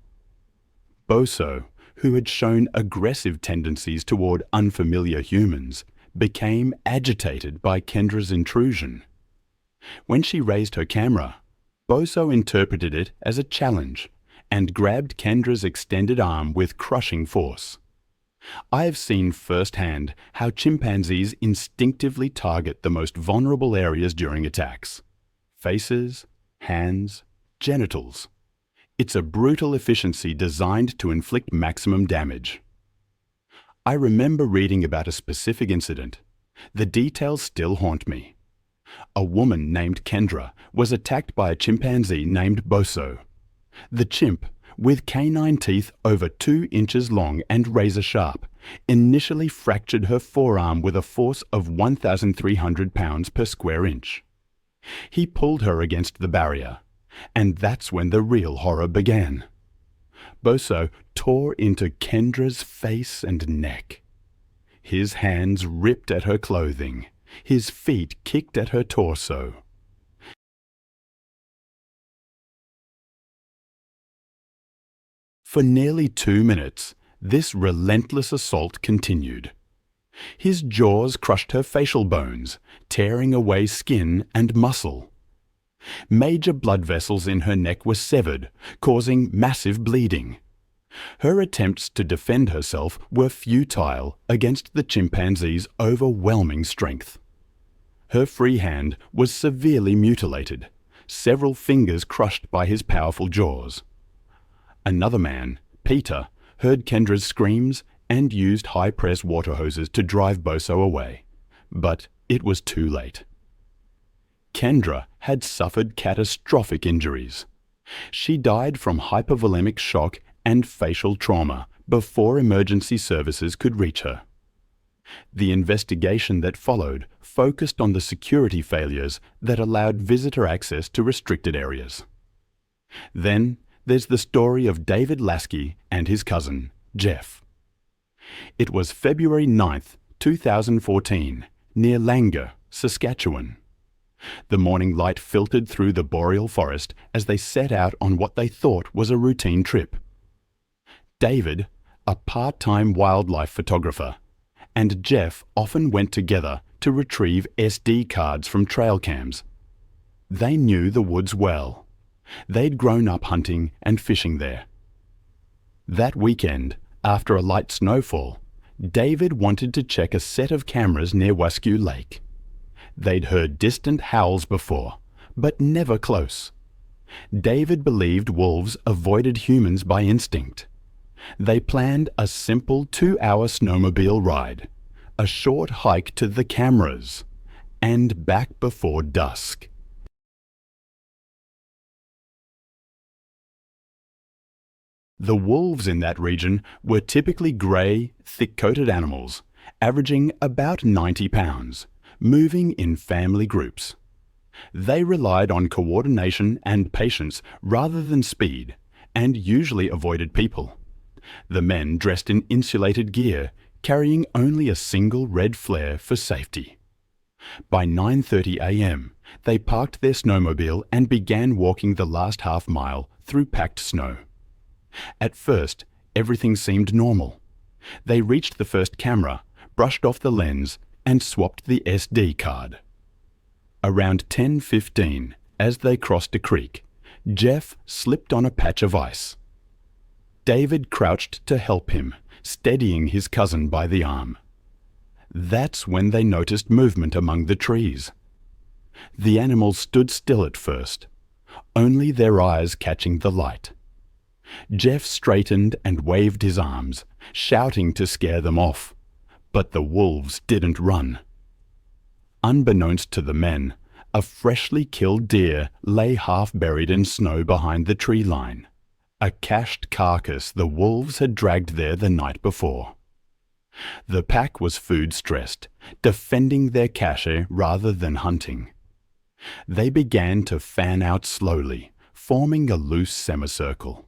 Boso, who had shown aggressive tendencies toward unfamiliar humans, became agitated by Kendra's intrusion. When she raised her camera, Boso interpreted it as a challenge and grabbed Kendra's extended arm with crushing force. I have seen firsthand how chimpanzees instinctively target the most vulnerable areas during attacks: faces, hands, genitals. It's a brutal efficiency designed to inflict maximum damage. I remember reading about a specific incident. The details still haunt me. A woman named Kendra was attacked by a chimpanzee named Boso. The chimp, with canine teeth over 2 inches long and razor sharp, initially fractured her forearm with a force of 1,300 pounds per square inch. He pulled her against the barrier, and that's when the real horror began. Boso tore into Kendra's face and neck. His hands ripped at her clothing. His feet kicked at her torso. For nearly 2 minutes, this relentless assault continued. His jaws crushed her facial bones, tearing away skin and muscle. Major blood vessels in her neck were severed, causing massive bleeding. Her attempts to defend herself were futile against the chimpanzee's overwhelming strength. Her free hand was severely mutilated, several fingers crushed by his powerful jaws. Another man, Peter, heard Kendra's screams and used high-press water hoses to drive Boso away, but it was too late. Kendra had suffered catastrophic injuries. She died from hypovolemic shock and facial trauma before emergency services could reach her. The investigation that followed focused on the security failures that allowed visitor access to restricted areas. Then there's the story of David Lasky and his cousin, Jeff. It was February 9th, 2014, near Langer, Saskatchewan. The morning light filtered through the boreal forest as they set out on what they thought was a routine trip. David, a part-time wildlife photographer, and Jeff often went together to retrieve SD cards from trail cams. They knew the woods well. They'd grown up hunting and fishing there. That weekend, after a light snowfall, David wanted to check a set of cameras near Waskew Lake. They'd heard distant howls before, but never close. David believed wolves avoided humans by instinct. They planned a simple 2-hour snowmobile ride, a short hike to the cameras, and back before dusk. The wolves in that region were typically grey, thick-coated animals, averaging about 90 pounds, moving in family groups. They relied on coordination and patience rather than speed, and usually avoided people. The men dressed in insulated gear, carrying only a single red flare for safety. By 9:30 a.m., they parked their snowmobile and began walking the last half-mile through packed snow. At first, everything seemed normal. They reached the first camera, brushed off the lens, and swapped the SD card. Around 10:15, as they crossed a creek, Jeff slipped on a patch of ice. David crouched to help him, steadying his cousin by the arm. That's when they noticed movement among the trees. The animals stood still at first, only their eyes catching the light. Jeff straightened and waved his arms, shouting to scare them off, but the wolves didn't run. Unbeknownst to the men, a freshly killed deer lay half-buried in snow behind the tree line, a cached carcass the wolves had dragged there the night before. The pack was food-stressed, defending their cache rather than hunting. They began to fan out slowly, forming a loose semicircle.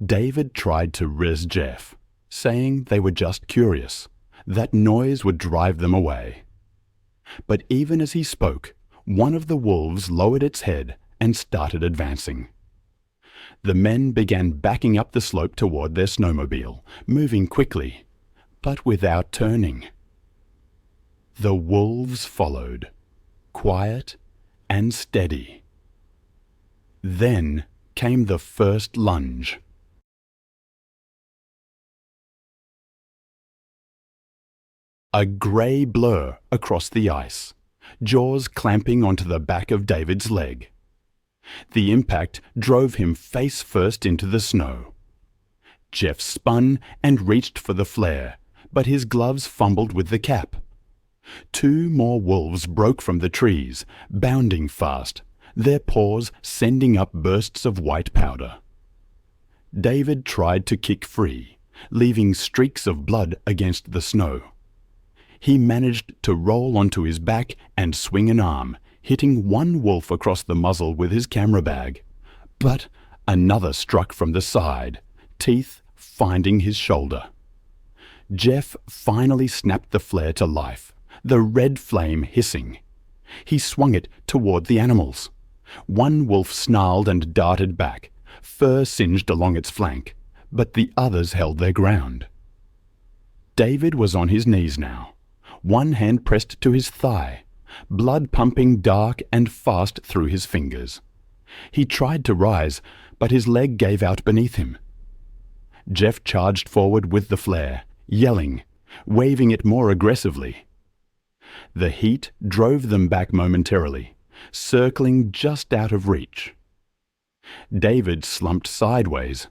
David tried to riz Jeff, saying they were just curious, that noise would drive them away. But even as he spoke, one of the wolves lowered its head and started advancing. The men began backing up the slope toward their snowmobile, moving quickly, but without turning. The wolves followed, quiet and steady. Then came the first lunge. A grey blur across the ice, jaws clamping onto the back of David's leg. The impact drove him face first into the snow. Jeff spun and reached for the flare, but his gloves fumbled with the cap. Two more wolves broke from the trees, bounding fast, their paws sending up bursts of white powder. David tried to kick free, leaving streaks of blood against the snow. He managed to roll onto his back and swing an arm, hitting one wolf across the muzzle with his camera bag. But another struck from the side, teeth finding his shoulder. Jeff finally snapped the flare to life, the red flame hissing. He swung it toward the animals. One wolf snarled and darted back, fur singed along its flank, but the others held their ground. David was on his knees now, one hand pressed to his thigh, blood pumping dark and fast through his fingers. He tried to rise, but his leg gave out beneath him. Jeff charged forward with the flare, yelling, waving it more aggressively. The heat drove them back momentarily, circling just out of reach. David slumped sideways.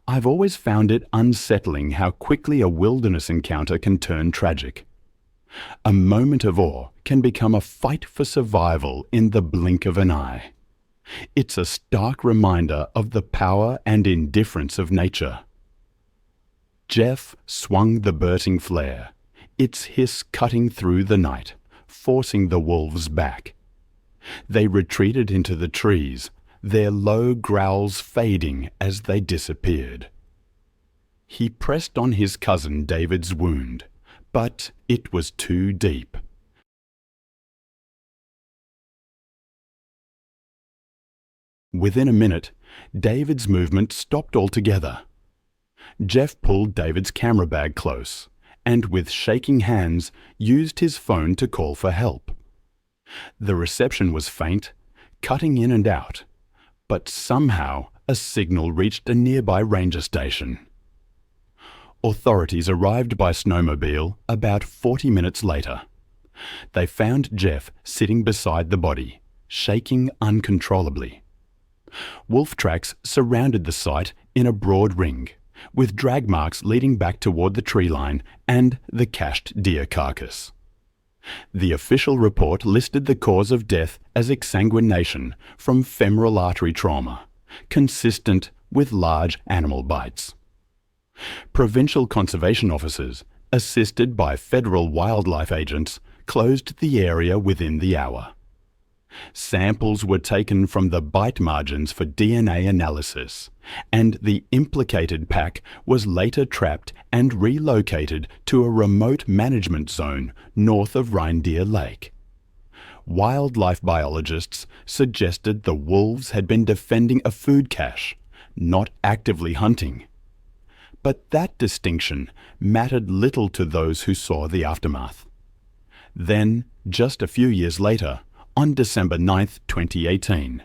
I've always found it unsettling how quickly a wilderness encounter can turn tragic. A moment of awe can become a fight for survival in the blink of an eye. It's a stark reminder of the power and indifference of nature. Jeff swung the burning flare, its hiss cutting through the night, forcing the wolves back. They retreated into the trees, their low growls fading as they disappeared. He pressed on his cousin David's wound, but it was too deep. Within a minute, David's movement stopped altogether. Jeff pulled David's camera bag close, and with shaking hands, used his phone to call for help. The reception was faint, cutting in and out, but somehow a signal reached a nearby ranger station. Authorities arrived by snowmobile about 40 minutes later. They found Jeff sitting beside the body, shaking uncontrollably. Wolf tracks surrounded the site in a broad ring, with drag marks leading back toward the tree line and the cached deer carcass. The official report listed the cause of death as exsanguination from femoral artery trauma, consistent with large animal bites. Provincial conservation officers, assisted by federal wildlife agents, closed the area within the hour. Samples were taken from the bite margins for DNA analysis, and the implicated pack was later trapped and relocated to a remote management zone north of Reindeer Lake. Wildlife biologists suggested the wolves had been defending a food cache, not actively hunting. But that distinction mattered little to those who saw the aftermath. Then, just a few years later, on December 9, 2018,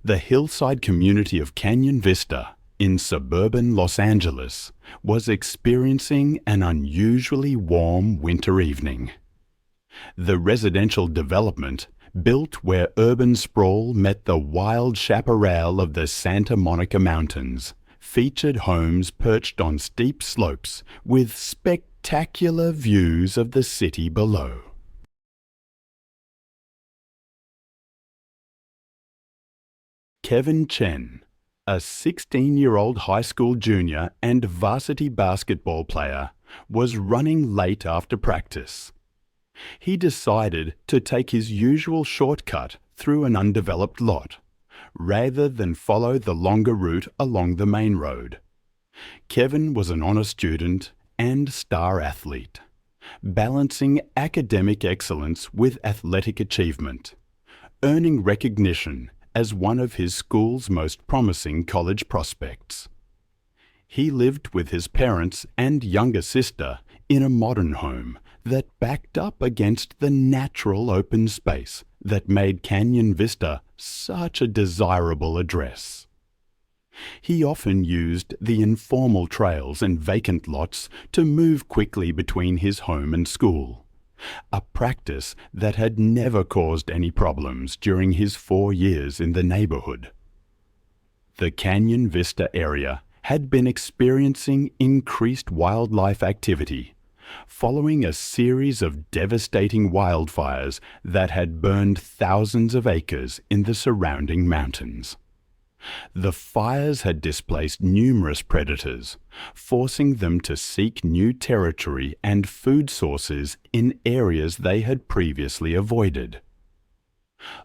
the hillside community of Canyon Vista in suburban Los Angeles was experiencing an unusually warm winter evening. The residential development, built where urban sprawl met the wild chaparral of the Santa Monica Mountains, featured homes perched on steep slopes with spectacular views of the city below. Kevin Chen, a 16-year-old high school junior and varsity basketball player, was running late after practice. He decided to take his usual shortcut through an undeveloped lot, rather than follow the longer route along the main road. Kevin was an honor student and star athlete, balancing academic excellence with athletic achievement, earning recognition as one of his school's most promising college prospects. He lived with his parents and younger sister in a modern home that backed up against the natural open space that made Canyon Vista such a desirable address. He often used the informal trails and vacant lots to move quickly between his home and school, a practice that had never caused any problems during his 4 years in the neighborhood. The Canyon Vista area had been experiencing increased wildlife activity following a series of devastating wildfires that had burned thousands of acres in the surrounding mountains. The fires had displaced numerous predators, forcing them to seek new territory and food sources in areas they had previously avoided.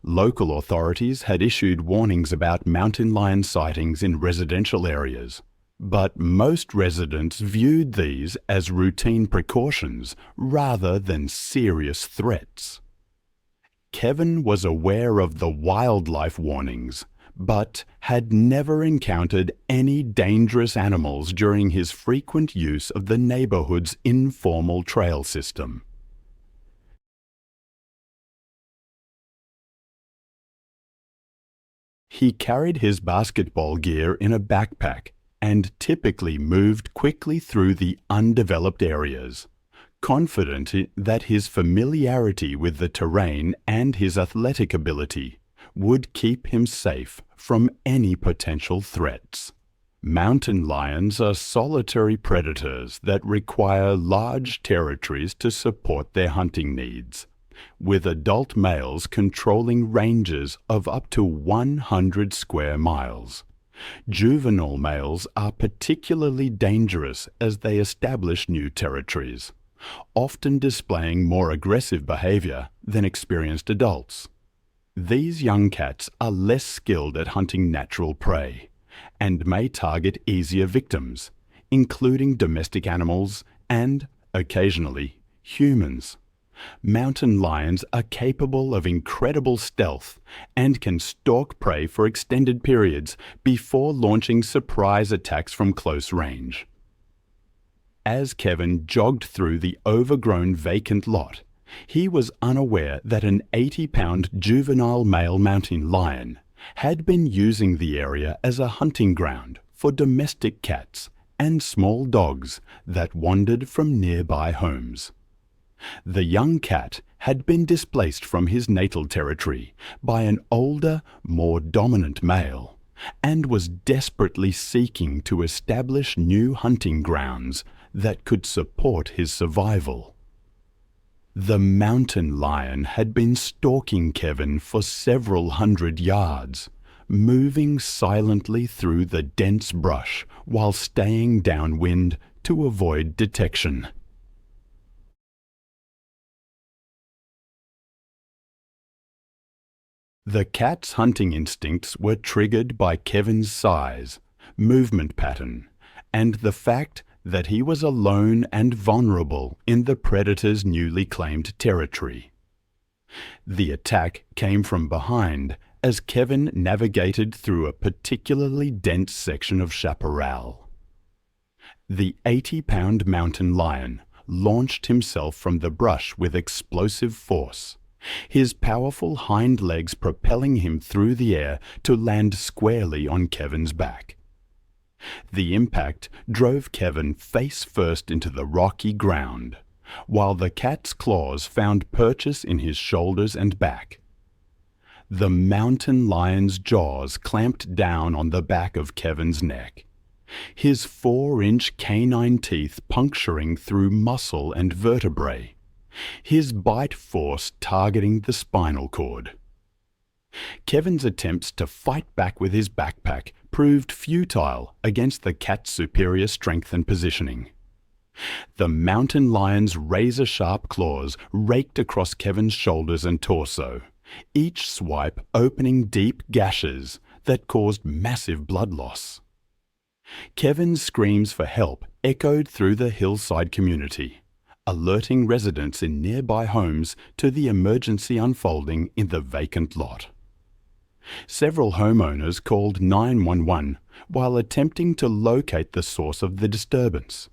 Local authorities had issued warnings about mountain lion sightings in residential areas, but most residents viewed these as routine precautions rather than serious threats. Kevin was aware of the wildlife warnings, but had never encountered any dangerous animals during his frequent use of the neighborhood's informal trail system. He carried his basketball gear in a backpack and typically moved quickly through the undeveloped areas, confident that his familiarity with the terrain and his athletic ability would keep him safe from any potential threats. Mountain lions are solitary predators that require large territories to support their hunting needs, with adult males controlling ranges of up to 100 square miles. Juvenile males are particularly dangerous as they establish new territories, often displaying more aggressive behavior than experienced adults. These young cats are less skilled at hunting natural prey and may target easier victims, including domestic animals and, occasionally, humans. Mountain lions are capable of incredible stealth and can stalk prey for extended periods before launching surprise attacks from close range. As Kevin jogged through the overgrown vacant lot, he was unaware that an 80-pound juvenile male mountain lion had been using the area as a hunting ground for domestic cats and small dogs that wandered from nearby homes. The young cat had been displaced from his natal territory by an older, more dominant male, and was desperately seeking to establish new hunting grounds that could support his survival. The mountain lion had been stalking Kevin for several hundred yards, moving silently through the dense brush while staying downwind to avoid detection. The cat's hunting instincts were triggered by Kevin's size, movement pattern, and the fact that he was alone and vulnerable in the predator's newly claimed territory. The attack came from behind as Kevin navigated through a particularly dense section of chaparral. The 80-pound mountain lion launched himself from the brush with explosive force, his powerful hind legs propelling him through the air to land squarely on Kevin's back. The impact drove Kevin face first into the rocky ground, while the cat's claws found purchase in his shoulders and back. The mountain lion's jaws clamped down on the back of Kevin's neck, his 4-inch canine teeth puncturing through muscle and vertebrae, his bite force targeting the spinal cord. Kevin's attempts to fight back with his backpack proved futile against the cat's superior strength and positioning. The mountain lion's razor-sharp claws raked across Kevin's shoulders and torso, each swipe opening deep gashes that caused massive blood loss. Kevin's screams for help echoed through the hillside community, alerting residents in nearby homes to the emergency unfolding in the vacant lot. Several homeowners called 911 while attempting to locate the source of the disturbance.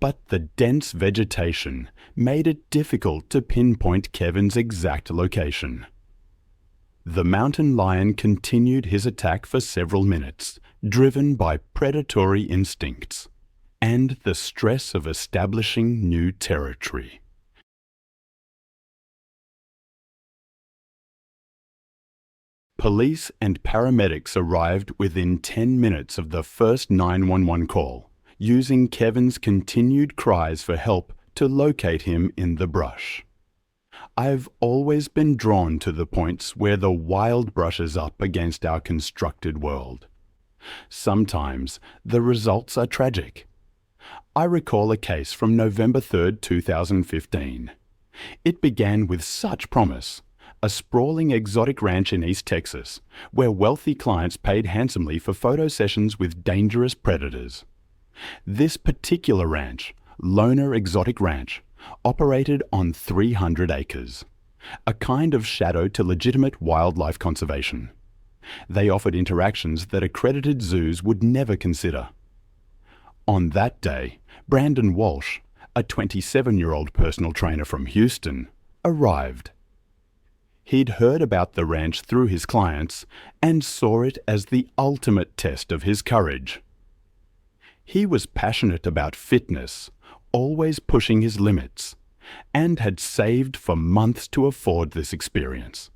But the dense vegetation made it difficult to pinpoint Kevin's exact location. The mountain lion continued his attack for several minutes, driven by predatory instincts and the stress of establishing new territory. Police and paramedics arrived within 10 minutes of the first 911 call, using Kevin's continued cries for help to locate him in the brush. I've always been drawn to the points where the wild brushes up against our constructed world. Sometimes the results are tragic. I recall a case from November 3, 2015. It began with such promise. A sprawling exotic ranch in East Texas, where wealthy clients paid handsomely for photo sessions with dangerous predators. This particular ranch, Ellaner Exotic Ranch, operated on 300 acres, a kind of shadow to legitimate wildlife conservation. They offered interactions that accredited zoos would never consider. On that day, Brandon Walsh, a 27-year-old personal trainer from Houston, arrived. He'd heard about the ranch through his clients and saw it as the ultimate test of his courage. He was passionate about fitness, always pushing his limits, and had saved for months to afford this experience.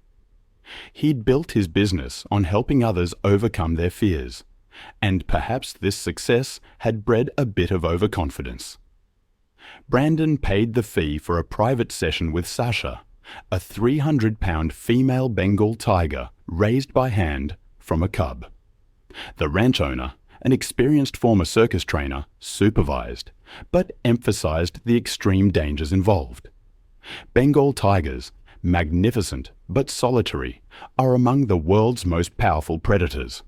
He'd built his business on helping others overcome their fears, and perhaps this success had bred a bit of overconfidence. Brandon paid the fee for a private session with Sasha, a 300-pound female Bengal tiger raised by hand from a cub. The ranch owner, an experienced former circus trainer, supervised, but emphasized the extreme dangers involved. Bengal tigers, magnificent but solitary, are among the world's most powerful predators.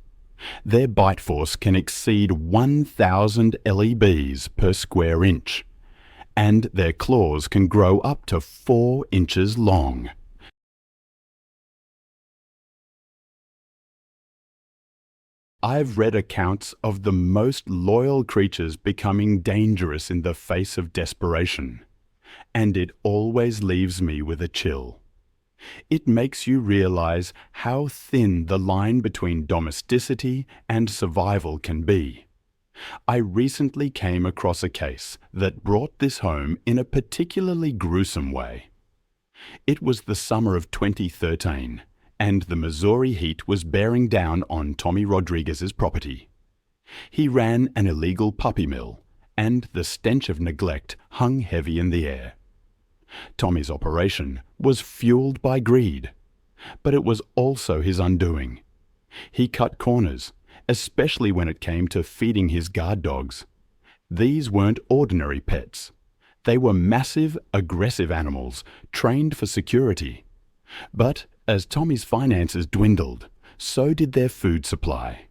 Their bite force can exceed 1,000 LEBs per square inch, and their claws can grow up to 4 inches long. I've read accounts of the most loyal creatures becoming dangerous in the face of desperation, and it always leaves me with a chill. It makes you realize how thin the line between domesticity and survival can be. I recently came across a case that brought this home in a particularly gruesome way. It was the summer of 2013, and the Missouri heat was bearing down on Tommy Rodriguez's property. He ran an illegal puppy mill, and the stench of neglect hung heavy in the air. Tommy's operation was fueled by greed, but it was also his undoing. He cut corners, especially when it came to feeding his guard dogs. These weren't ordinary pets. They were massive, aggressive animals trained for security. But as Tommy's finances dwindled, so did their food supply.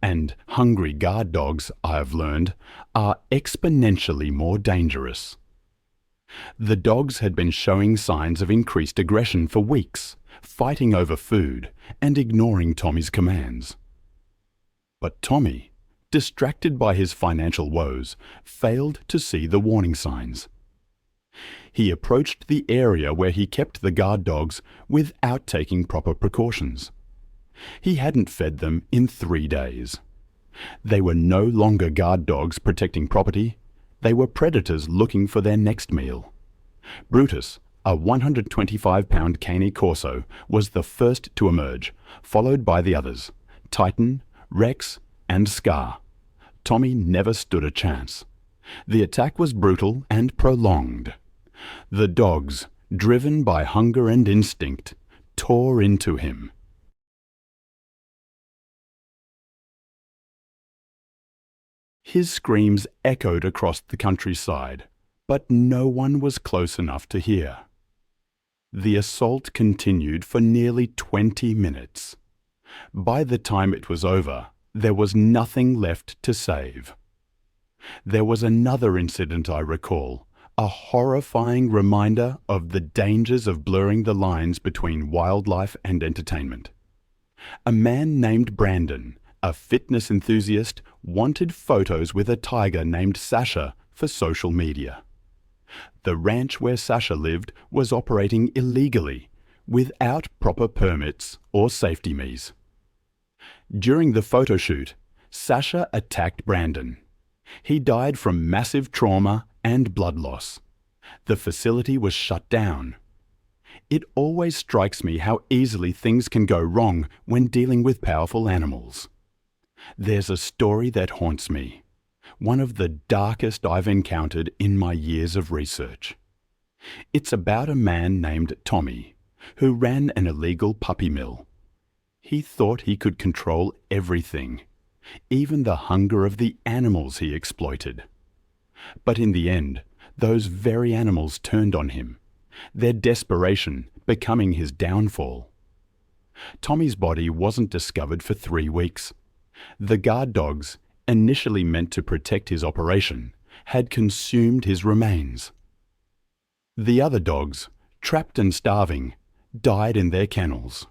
And hungry guard dogs, I've learned, are exponentially more dangerous. The dogs had been showing signs of increased aggression for weeks, fighting over food and ignoring Tommy's commands. But Tommy, distracted by his financial woes, failed to see the warning signs. He approached the area where he kept the guard dogs without taking proper precautions. He hadn't fed them in 3 days. They were no longer guard dogs protecting property. They were predators looking for their next meal. Brutus, a 125-pound Cane Corso, was the first to emerge, followed by the others, Titan, Rex, and Scar. Tommy never stood a chance. The attack was brutal and prolonged. The dogs, driven by hunger and instinct, tore into him. His screams echoed across the countryside, but no one was close enough to hear. The assault continued for nearly 20 minutes. By the time it was over, there was nothing left to save. There was another incident I recall, a horrifying reminder of the dangers of blurring the lines between wildlife and entertainment. A man named Brandon, a fitness enthusiast, wanted photos with a tiger named Sasha for social media. The ranch where Sasha lived was operating illegally, without proper permits or safety measures. During the photo shoot, Sasha attacked Brandon. He died from massive trauma and blood loss. The facility was shut down. It always strikes me how easily things can go wrong when dealing with powerful animals. There's a story that haunts me, one of the darkest I've encountered in my years of research. It's about a man named Tommy, who ran an illegal puppy mill. He thought he could control everything, even the hunger of the animals he exploited. But in the end, those very animals turned on him, their desperation becoming his downfall. Tommy's body wasn't discovered for 3 weeks. The guard dogs, initially meant to protect his operation, had consumed his remains. The other dogs, trapped and starving, died in their kennels.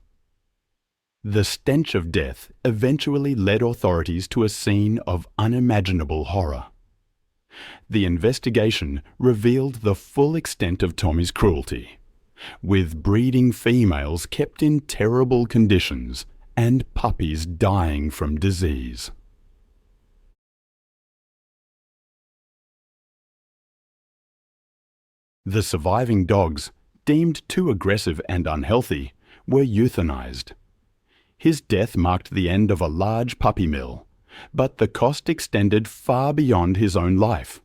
The stench of death eventually led authorities to a scene of unimaginable horror. The investigation revealed the full extent of Tommy's cruelty, with breeding females kept in terrible conditions and puppies dying from disease. The surviving dogs, deemed too aggressive and unhealthy, were euthanized. His death marked the end of a large puppy mill, but the cost extended far beyond his own life,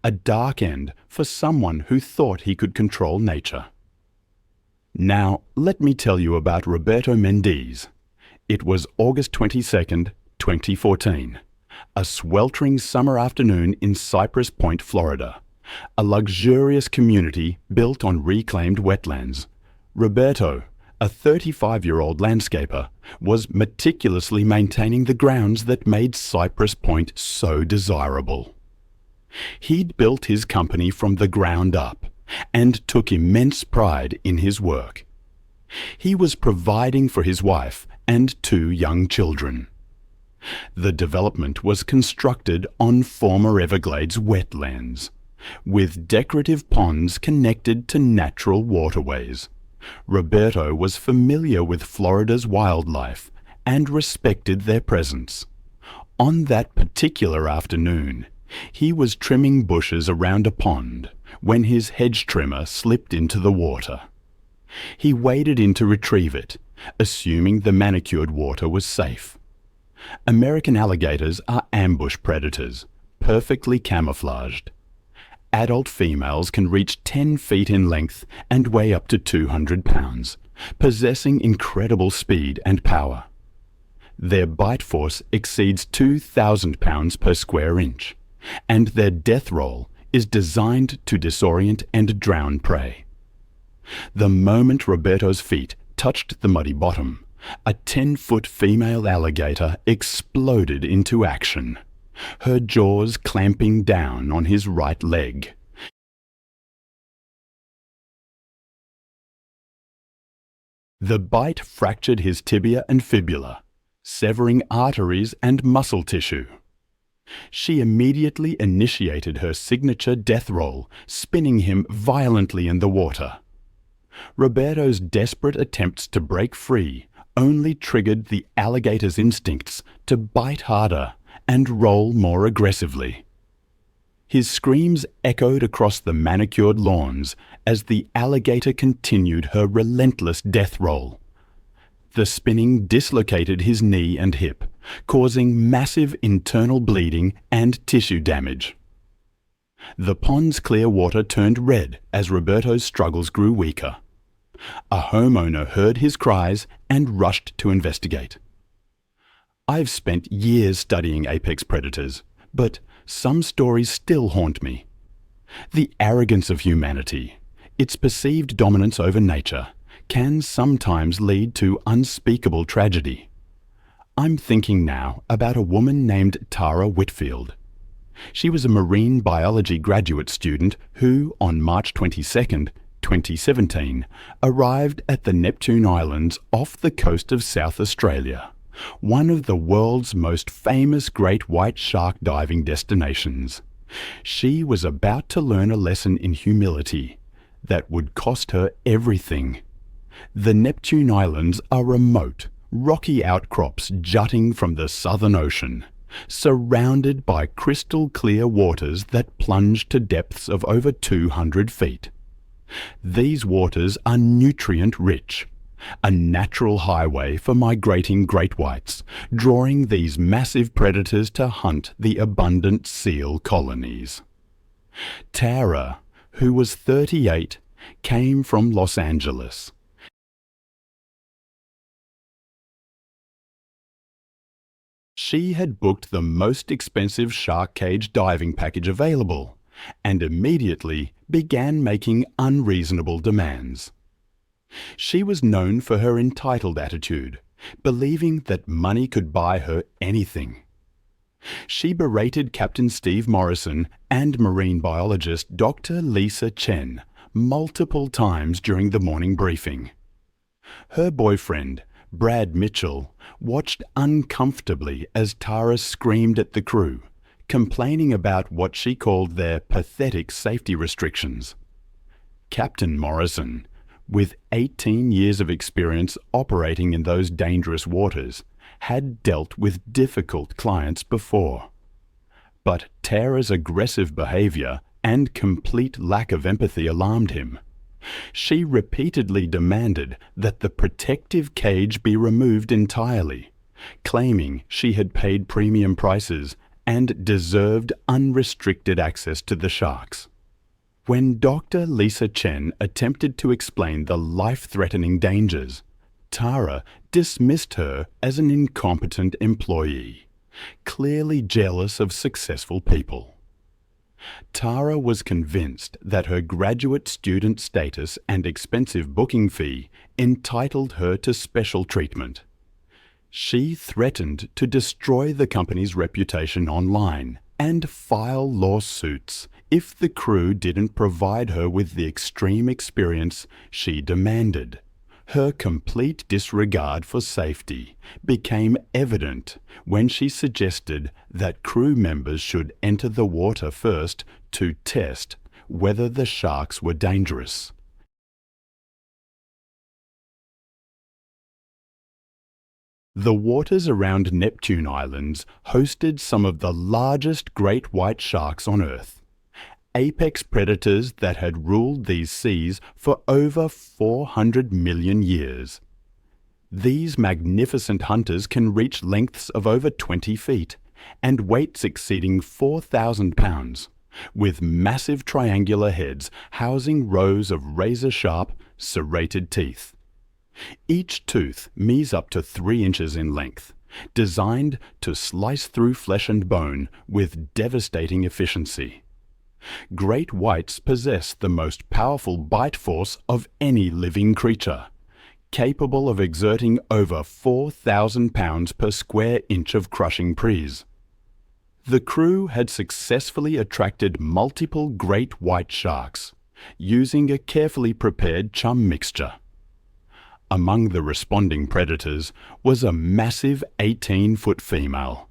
a dark end for someone who thought he could control nature. Now, let me tell you about Roberto Mendiz. It was August 22nd, 2014, a sweltering summer afternoon in Cypress Point, Florida, a luxurious community built on reclaimed wetlands. Roberto, a 35-year-old landscaper, was meticulously maintaining the grounds that made Cypress Point so desirable. He'd built his company from the ground up and took immense pride in his work. He was providing for his wife and 2 young children. The development was constructed on former Everglades wetlands, with decorative ponds connected to natural waterways. Roberto was familiar with Florida's wildlife and respected their presence. On that particular afternoon, he was trimming bushes around a pond when his hedge trimmer slipped into the water. He waded in to retrieve it, assuming the manicured water was safe. American alligators are ambush predators, perfectly camouflaged. Adult females can reach 10 feet in length and weigh up to 200 pounds, possessing incredible speed and power. Their bite force exceeds 2,000 pounds per square inch, and their death roll is designed to disorient and drown prey. The moment Roberto's feet touched the muddy bottom, a 10-foot female alligator exploded into action, her jaws clamping down on his right leg. The bite fractured his tibia and fibula, severing arteries and muscle tissue. She immediately initiated her signature death roll, spinning him violently in the water. Roberto's desperate attempts to break free only triggered the alligator's instincts to bite harder and roll more aggressively. His screams echoed across the manicured lawns as the alligator continued her relentless death roll. The spinning dislocated his knee and hip, causing massive internal bleeding and tissue damage. The pond's clear water turned red as Roberto's struggles grew weaker. A homeowner heard his cries and rushed to investigate. I've spent years studying apex predators, but some stories still haunt me. The arrogance of humanity, its perceived dominance over nature, can sometimes lead to unspeakable tragedy. I'm thinking now about a woman named Tara Whitfield. She was a marine biology graduate student who, on March 22nd, 2017, arrived at the Neptune Islands off the coast of South Australia, one of the world's most famous great white shark diving destinations. She was about to learn a lesson in humility that would cost her everything. The Neptune Islands are remote, rocky outcrops jutting from the Southern Ocean, surrounded by crystal-clear waters that plunge to depths of over 200 feet. These waters are nutrient-rich, a natural highway for migrating great whites, drawing these massive predators to hunt the abundant seal colonies. Tara, who was 38, came from Los Angeles. She had booked the most expensive shark cage diving package available and immediately began making unreasonable demands. She was known for her entitled attitude, believing that money could buy her anything. She berated Captain Steve Morrison and marine biologist Dr. Lisa Chen multiple times during the morning briefing. Her boyfriend, Brad Mitchell, watched uncomfortably as Tara screamed at the crew, complaining about what she called their pathetic safety restrictions. Captain Morrison, with 18 years of experience operating in those dangerous waters, had dealt with difficult clients before. But Tara's aggressive behavior and complete lack of empathy alarmed him. She repeatedly demanded that the protective cage be removed entirely, claiming she had paid premium prices and deserved unrestricted access to the sharks. When Dr. Lisa Chen attempted to explain the life-threatening dangers, Tara dismissed her as an incompetent employee, clearly jealous of successful people. Tara was convinced that her graduate student status and expensive booking fee entitled her to special treatment. She threatened to destroy the company's reputation online and file lawsuits if the crew didn't provide her with the extreme experience she demanded. Her complete disregard for safety became evident when she suggested that crew members should enter the water first to test whether the sharks were dangerous. The waters around Neptune Islands hosted some of the largest great white sharks on Earth, apex predators that had ruled these seas for over 400 million years. These magnificent hunters can reach lengths of over 20 feet and weights exceeding 4,000 pounds, with massive triangular heads housing rows of razor-sharp, serrated teeth. Each tooth measures up to 3 inches in length, designed to slice through flesh and bone with devastating efficiency. Great whites possess the most powerful bite force of any living creature, capable of exerting over 4,000 pounds per square inch of crushing prise. The crew had successfully attracted multiple great white sharks, using a carefully prepared chum mixture. Among the responding predators was a massive 18-foot female,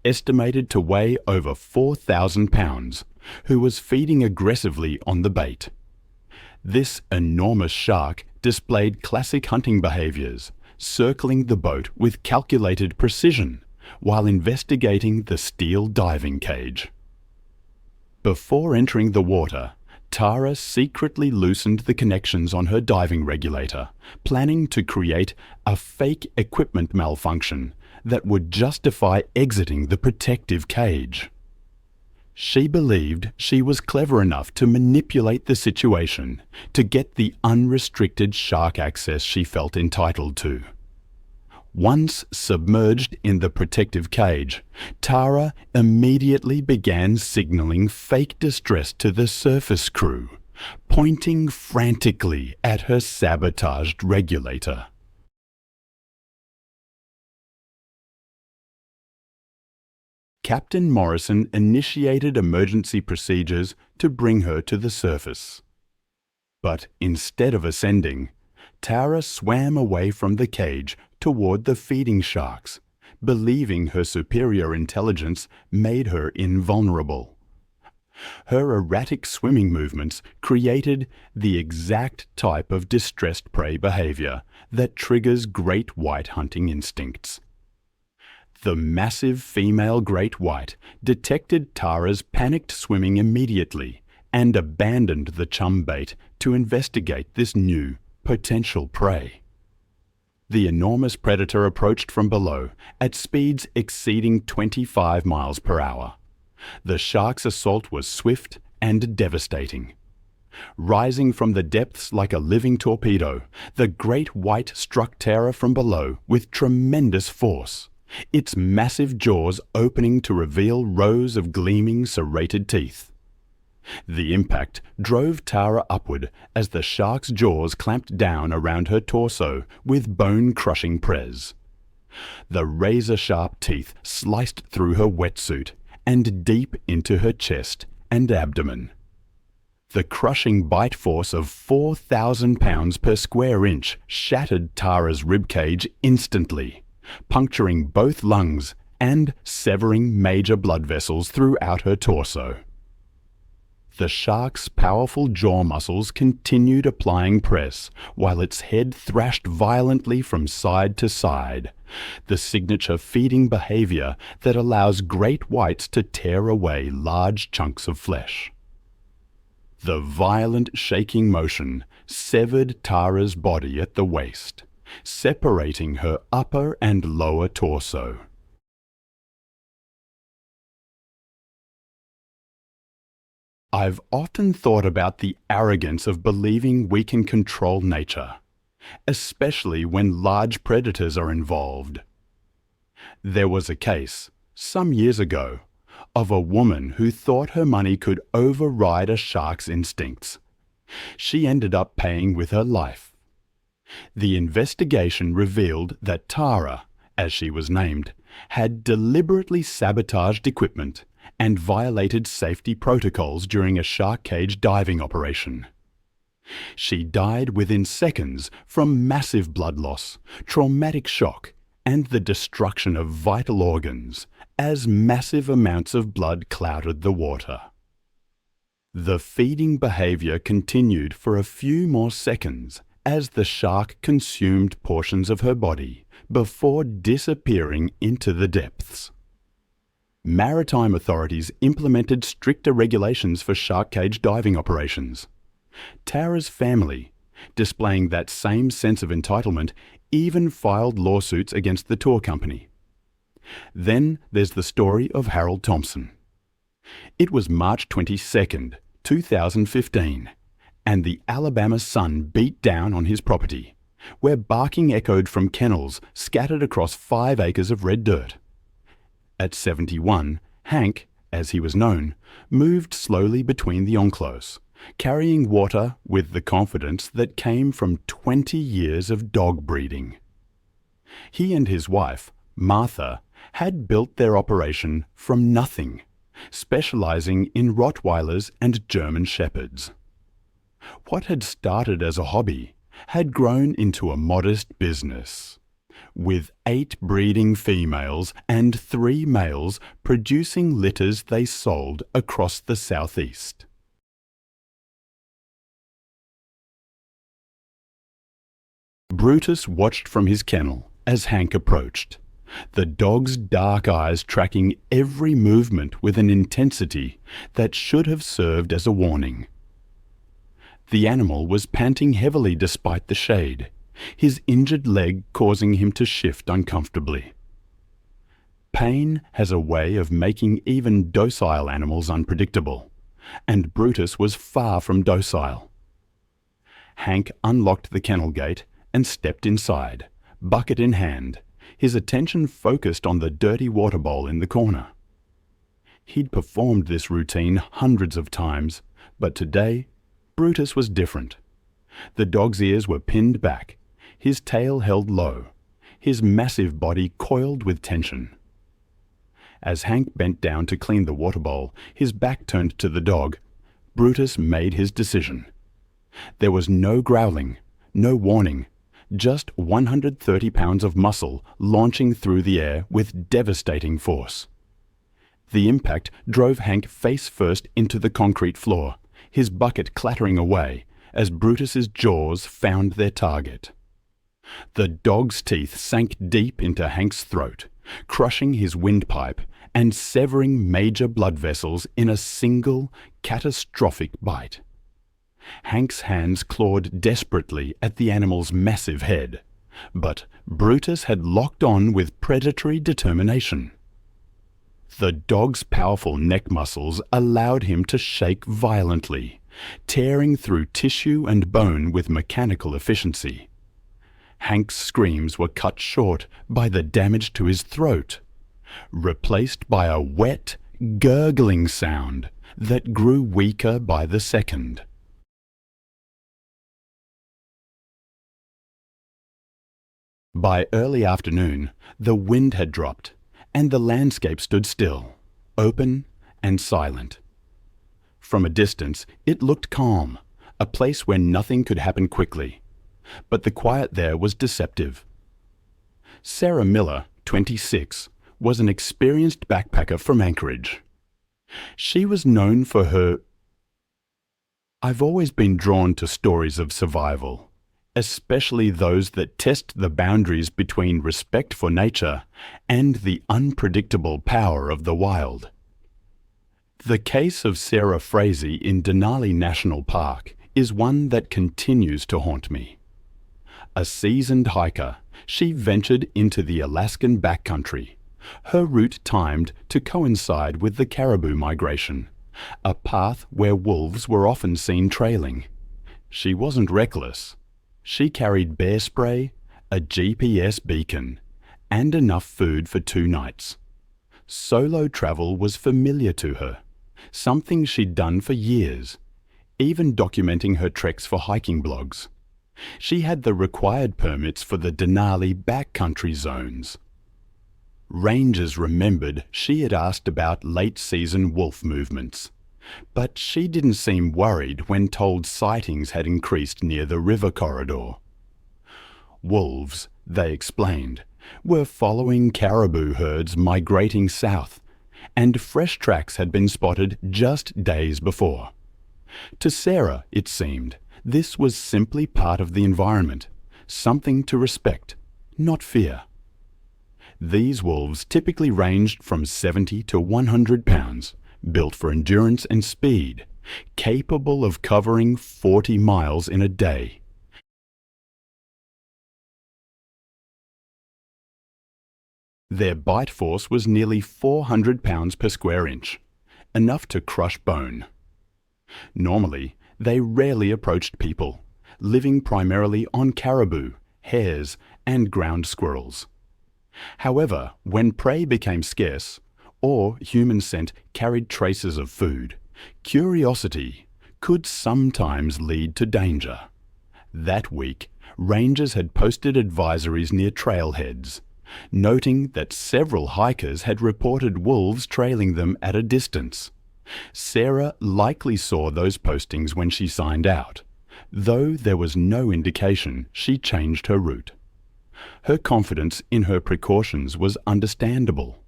estimated to weigh over 4,000 pounds, who was feeding aggressively on the bait. This enormous shark displayed classic hunting behaviors, circling the boat with calculated precision while investigating the steel diving cage. Before entering the water, Tara secretly loosened the connections on her diving regulator, planning to create a fake equipment malfunction that would justify exiting the protective cage. She believed she was clever enough to manipulate the situation to get the unrestricted shark access she felt entitled to. Once submerged in the protective cage, Tara immediately began signaling fake distress to the surface crew, pointing frantically at her sabotaged regulator. Captain Morrison initiated emergency procedures to bring her to the surface. But instead of ascending, Tara swam away from the cage toward the feeding sharks, believing her superior intelligence made her invulnerable. Her erratic swimming movements created the exact type of distressed prey behavior that triggers great white hunting instincts. The massive female great white detected Tara's panicked swimming immediately and abandoned the chum bait to investigate this new, potential prey. The enormous predator approached from below at speeds exceeding 25 miles per hour. The shark's assault was swift and devastating. Rising from the depths like a living torpedo, the great white struck Tara from below with tremendous force, its massive jaws opening to reveal rows of gleaming serrated teeth. The impact drove Tara upward as the shark's jaws clamped down around her torso with bone-crushing press. The razor-sharp teeth sliced through her wetsuit and deep into her chest and abdomen. The crushing bite force of 4,000 pounds per square inch shattered Tara's ribcage instantly, puncturing both lungs and severing major blood vessels throughout her torso. The shark's powerful jaw muscles continued applying press while its head thrashed violently from side to side, the signature feeding behavior that allows great whites to tear away large chunks of flesh. The violent shaking motion severed Tara's body at the waist, separating her upper and lower torso. I've often thought about the arrogance of believing we can control nature, especially when large predators are involved. There was a case, some years ago, of a woman who thought her money could override a shark's instincts. She ended up paying with her life. The investigation revealed that Tara, as she was named, had deliberately sabotaged equipment and violated safety protocols during a shark cage diving operation. She died within seconds from massive blood loss, traumatic shock, and the destruction of vital organs, as massive amounts of blood clouded the water. The feeding behavior continued for a few more seconds as the shark consumed portions of her body before disappearing into the depths. Maritime authorities implemented stricter regulations for shark cage diving operations. Tara's family, displaying that same sense of entitlement, even filed lawsuits against the tour company. Then there's the story of Harold Thompson. It was March 22nd, 2015, and the Alabama sun beat down on his property, where barking echoed from kennels scattered across 5 acres of red dirt. At 71, Hank, as he was known, moved slowly between the enclos, carrying water with the confidence that came from 20 years of dog breeding. He and his wife, Martha, had built their operation from nothing, specializing in Rottweilers and German Shepherds. What had started as a hobby had grown into a modest business, with 8 breeding females and 3 males producing litters they sold across the southeast. Brutus watched from his kennel as Hank approached, the dog's dark eyes tracking every movement with an intensity that should have served as a warning. The animal was panting heavily despite the shade, his injured leg causing him to shift uncomfortably. Pain has a way of making even docile animals unpredictable, and Brutus was far from docile. Hank unlocked the kennel gate and stepped inside, bucket in hand, his attention focused on the dirty water bowl in the corner. He'd performed this routine hundreds of times, but today, Brutus was different. The dog's ears were pinned back, his tail held low, his massive body coiled with tension. As Hank bent down to clean the water bowl, his back turned to the dog, Brutus made his decision. There was no growling, no warning, just 130 pounds of muscle launching through the air with devastating force. The impact drove Hank face first into the concrete floor, his bucket clattering away as Brutus's jaws found their target. The dog's teeth sank deep into Hank's throat, crushing his windpipe and severing major blood vessels in a single, catastrophic bite. Hank's hands clawed desperately at the animal's massive head, but Brutus had locked on with predatory determination. The dog's powerful neck muscles allowed him to shake violently, tearing through tissue and bone with mechanical efficiency. Hank's screams were cut short by the damage to his throat, replaced by a wet, gurgling sound that grew weaker by the second. By early afternoon, the wind had dropped, and the landscape stood still, open and silent. From a distance, it looked calm, a place where nothing could happen quickly. But the quiet there was deceptive. Sarah Miller, 26, was an experienced backpacker from Anchorage. She was known for her... I've always been drawn to stories of survival, especially those that test the boundaries between respect for nature and the unpredictable power of the wild. The case of Sarah Frazee in Denali National Park is one that continues to haunt me. A seasoned hiker, she ventured into the Alaskan backcountry, her route timed to coincide with the caribou migration, a path where wolves were often seen trailing. She wasn't reckless. She carried bear spray, a GPS beacon, and enough food for 2 nights. Solo travel was familiar to her, something she'd done for years, even documenting her treks for hiking blogs. She had the required permits for the Denali backcountry zones. Rangers remembered she had asked about late-season wolf movements, but she didn't seem worried when told sightings had increased near the river corridor. Wolves, they explained, were following caribou herds migrating south, and fresh tracks had been spotted just days before. To Sarah, it seemed, this was simply part of the environment, something to respect, not fear. These wolves typically ranged from 70 to 100 pounds, built for endurance and speed, capable of covering 40 miles in a day. Their bite force was nearly 400 pounds per square inch, enough to crush bone. Normally, they rarely approached people, living primarily on caribou, hares, and ground squirrels. However, when prey became scarce, or human scent carried traces of food, curiosity could sometimes lead to danger. That week, rangers had posted advisories near trailheads, noting that several hikers had reported wolves trailing them at a distance. Sarah likely saw those postings when she signed out, though there was no indication she changed her route. Her confidence in her precautions was understandable.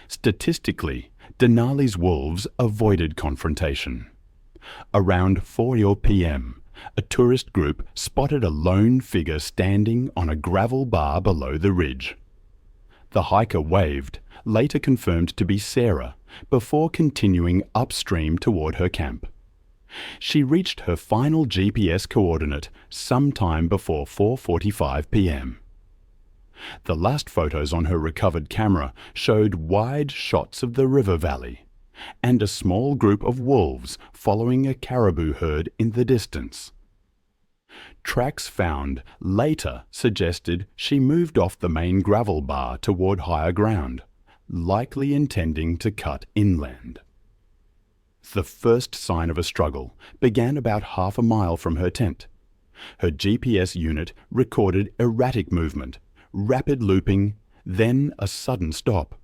Statistically, Denali's wolves avoided confrontation. Around 4 p.m., a tourist group spotted a lone figure standing on a gravel bar below the ridge. The hiker waved, later confirmed to be Sarah, before continuing upstream toward her camp. She reached her final GPS coordinate sometime before 4:45 p.m. The last photos on her recovered camera showed wide shots of the river valley, and a small group of wolves following a caribou herd in the distance. Tracks found later suggested she moved off the main gravel bar toward higher ground, likely intending to cut inland. The first sign of a struggle began about half a mile from her tent. Her GPS unit recorded erratic movement, rapid looping, then a sudden stop.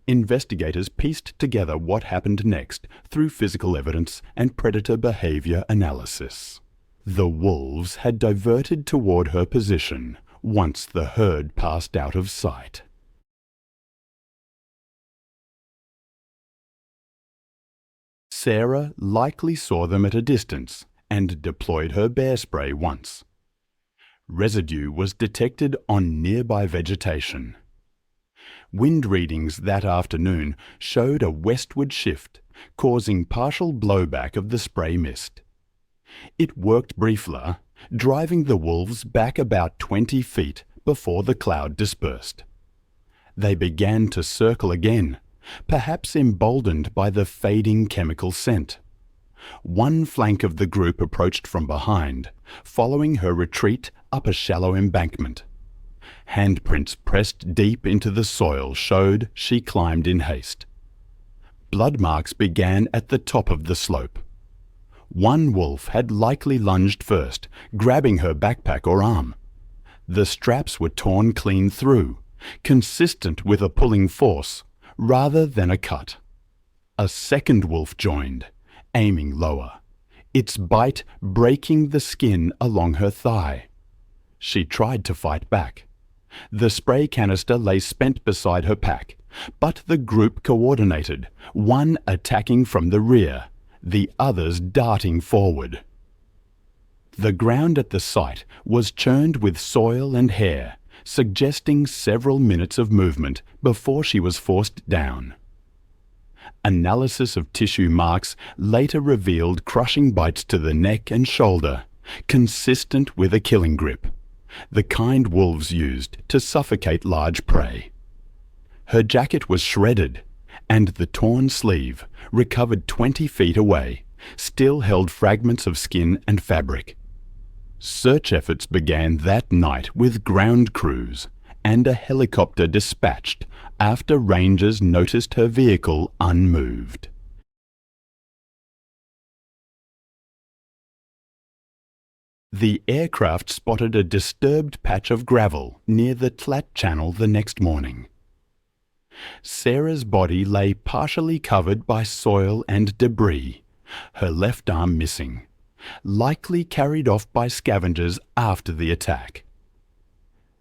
Investigators pieced together what happened next through physical evidence and predator behavior analysis. The wolves had diverted toward her position once the herd passed out of sight. Sarah likely saw them at a distance and deployed her bear spray once. Residue was detected on nearby vegetation. Wind readings that afternoon showed a westward shift, causing partial blowback of the spray mist. It worked briefly, driving the wolves back about 20 feet before the cloud dispersed. They began to circle again, perhaps emboldened by the fading chemical scent. One flank of the group approached from behind, following her retreat up a shallow embankment. Handprints pressed deep into the soil showed she climbed in haste. Blood marks began at the top of the slope. One wolf had likely lunged first, grabbing her backpack or arm. The straps were torn clean through, consistent with a pulling force, rather than a cut. A second wolf joined, aiming lower, its bite breaking the skin along her thigh. She tried to fight back. The spray canister lay spent beside her pack, but the group coordinated, one attacking from the rear, the others darting forward. The ground at the site was churned with soil and hair, suggesting several minutes of movement before she was forced down. Analysis of tissue marks later revealed crushing bites to the neck and shoulder, consistent with a killing grip, the kind wolves used to suffocate large prey. Her jacket was shredded, and the torn sleeve, recovered 20 feet away, still held fragments of skin and fabric. Search efforts began that night with ground crews and a helicopter dispatched after rangers noticed her vehicle unmoved. The aircraft spotted a disturbed patch of gravel near the Tlat Channel the next morning. Sarah's body lay partially covered by soil and debris, her left arm missing, likely carried off by scavengers after the attack.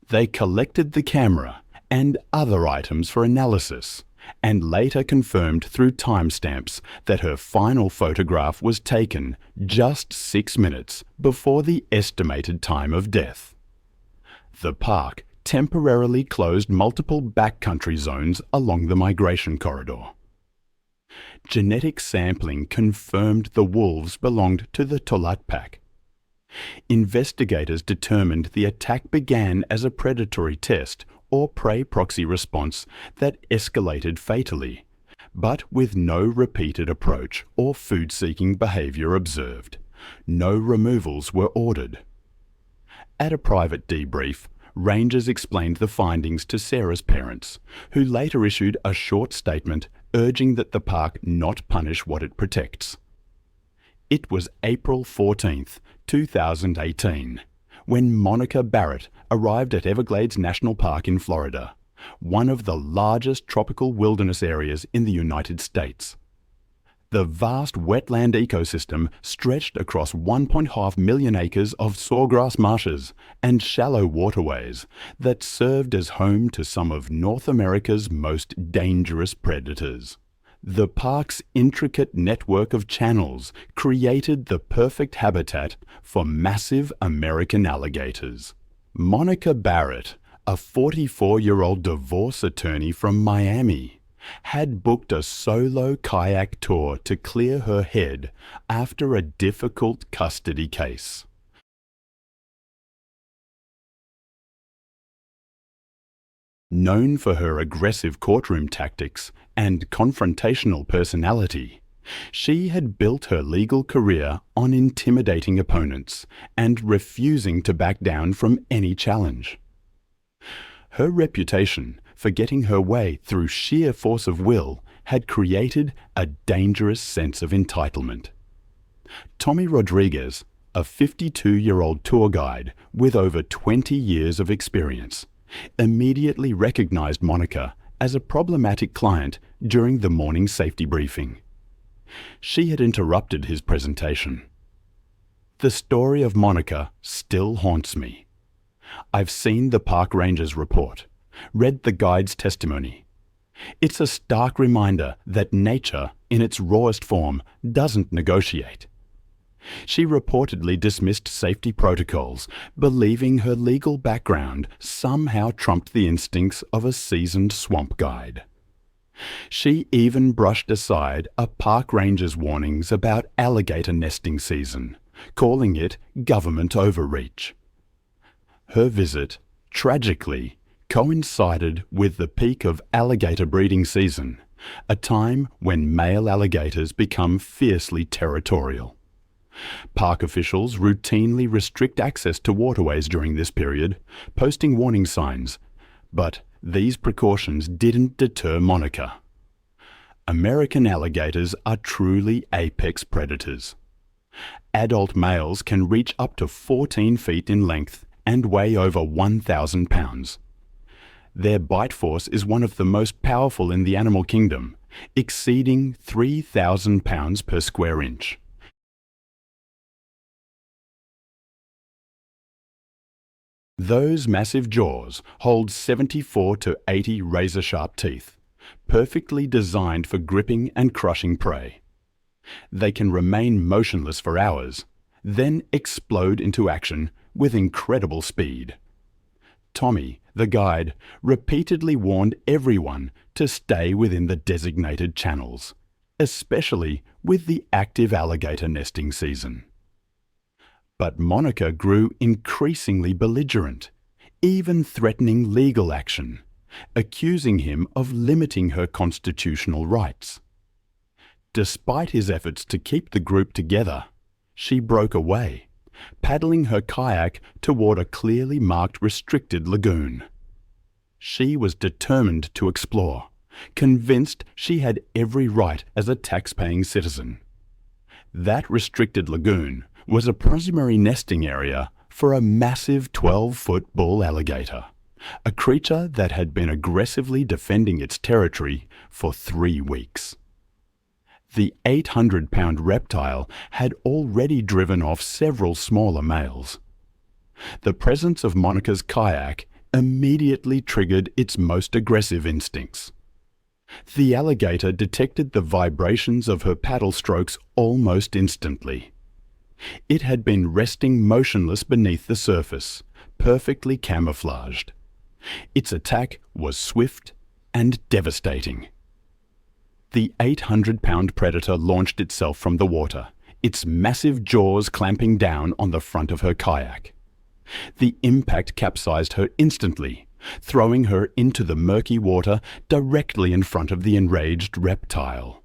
They collected the camera and other items for analysis, and later confirmed through timestamps that her final photograph was taken just 6 minutes before the estimated time of death. The park temporarily closed multiple backcountry zones along the migration corridor. Genetic sampling confirmed the wolves belonged to the Tolat pack. Investigators determined the attack began as a predatory test or prey proxy response that escalated fatally, but with no repeated approach or food-seeking behavior observed. No removals were ordered. At a private debrief, rangers explained the findings to Sarah's parents, who later issued a short statement urging that the park not punish what it protects. It was April 14th, 2018, when Monica Barrett arrived at Everglades National Park in Florida, one of the largest tropical wilderness areas in the United States. The vast wetland ecosystem stretched across 1.5 million acres of sawgrass marshes and shallow waterways that served as home to some of North America's most dangerous predators. The park's intricate network of channels created the perfect habitat for massive American alligators. Monica Barrett, a 44-year-old divorce attorney from Miami, had booked a solo kayak tour to clear her head after a difficult custody case. Known for her aggressive courtroom tactics and confrontational personality, she had built her legal career on intimidating opponents and refusing to back down from any challenge. Her reputation for getting her way through sheer force of will had created a dangerous sense of entitlement. Tommy Rodriguez, a 52-year-old tour guide with over 20 years of experience, immediately recognized Monica as a problematic client during the morning safety briefing. She had interrupted his presentation. The story of Monica still haunts me. I've seen the park ranger's report, read the guide's testimony. It's a stark reminder that nature, in its rawest form, doesn't negotiate. She reportedly dismissed safety protocols, believing her legal background somehow trumped the instincts of a seasoned swamp guide. She even brushed aside a park ranger's warnings about alligator nesting season, calling it government overreach. Her visit, tragically, coincided with the peak of alligator breeding season, a time when male alligators become fiercely territorial. Park officials routinely restrict access to waterways during this period, posting warning signs, but these precautions didn't deter Monica. American alligators are truly apex predators. Adult males can reach up to 14 feet in length and weigh over 1,000 pounds. Their bite force is one of the most powerful in the animal kingdom, exceeding 3,000 pounds per square inch. Those massive jaws hold 74 to 80 razor-sharp teeth, perfectly designed for gripping and crushing prey. They can remain motionless for hours, then explode into action with incredible speed. Tommy, the guide, repeatedly warned everyone to stay within the designated channels, especially with the active alligator nesting season. But Monica grew increasingly belligerent, even threatening legal action, accusing him of limiting her constitutional rights. Despite his efforts to keep the group together, she broke away, paddling her kayak toward a clearly marked restricted lagoon. She was determined to explore, convinced she had every right as a tax-paying citizen. That restricted lagoon was a primary nesting area for a massive 12-foot bull alligator, a creature that had been aggressively defending its territory for 3 weeks. The 800-pound reptile had already driven off several smaller males. The presence of Monica's kayak immediately triggered its most aggressive instincts. The alligator detected the vibrations of her paddle strokes almost instantly. It had been resting motionless beneath the surface, perfectly camouflaged. Its attack was swift and devastating. The 800-pound predator launched itself from the water, its massive jaws clamping down on the front of her kayak. The impact capsized her instantly, throwing her into the murky water directly in front of the enraged reptile.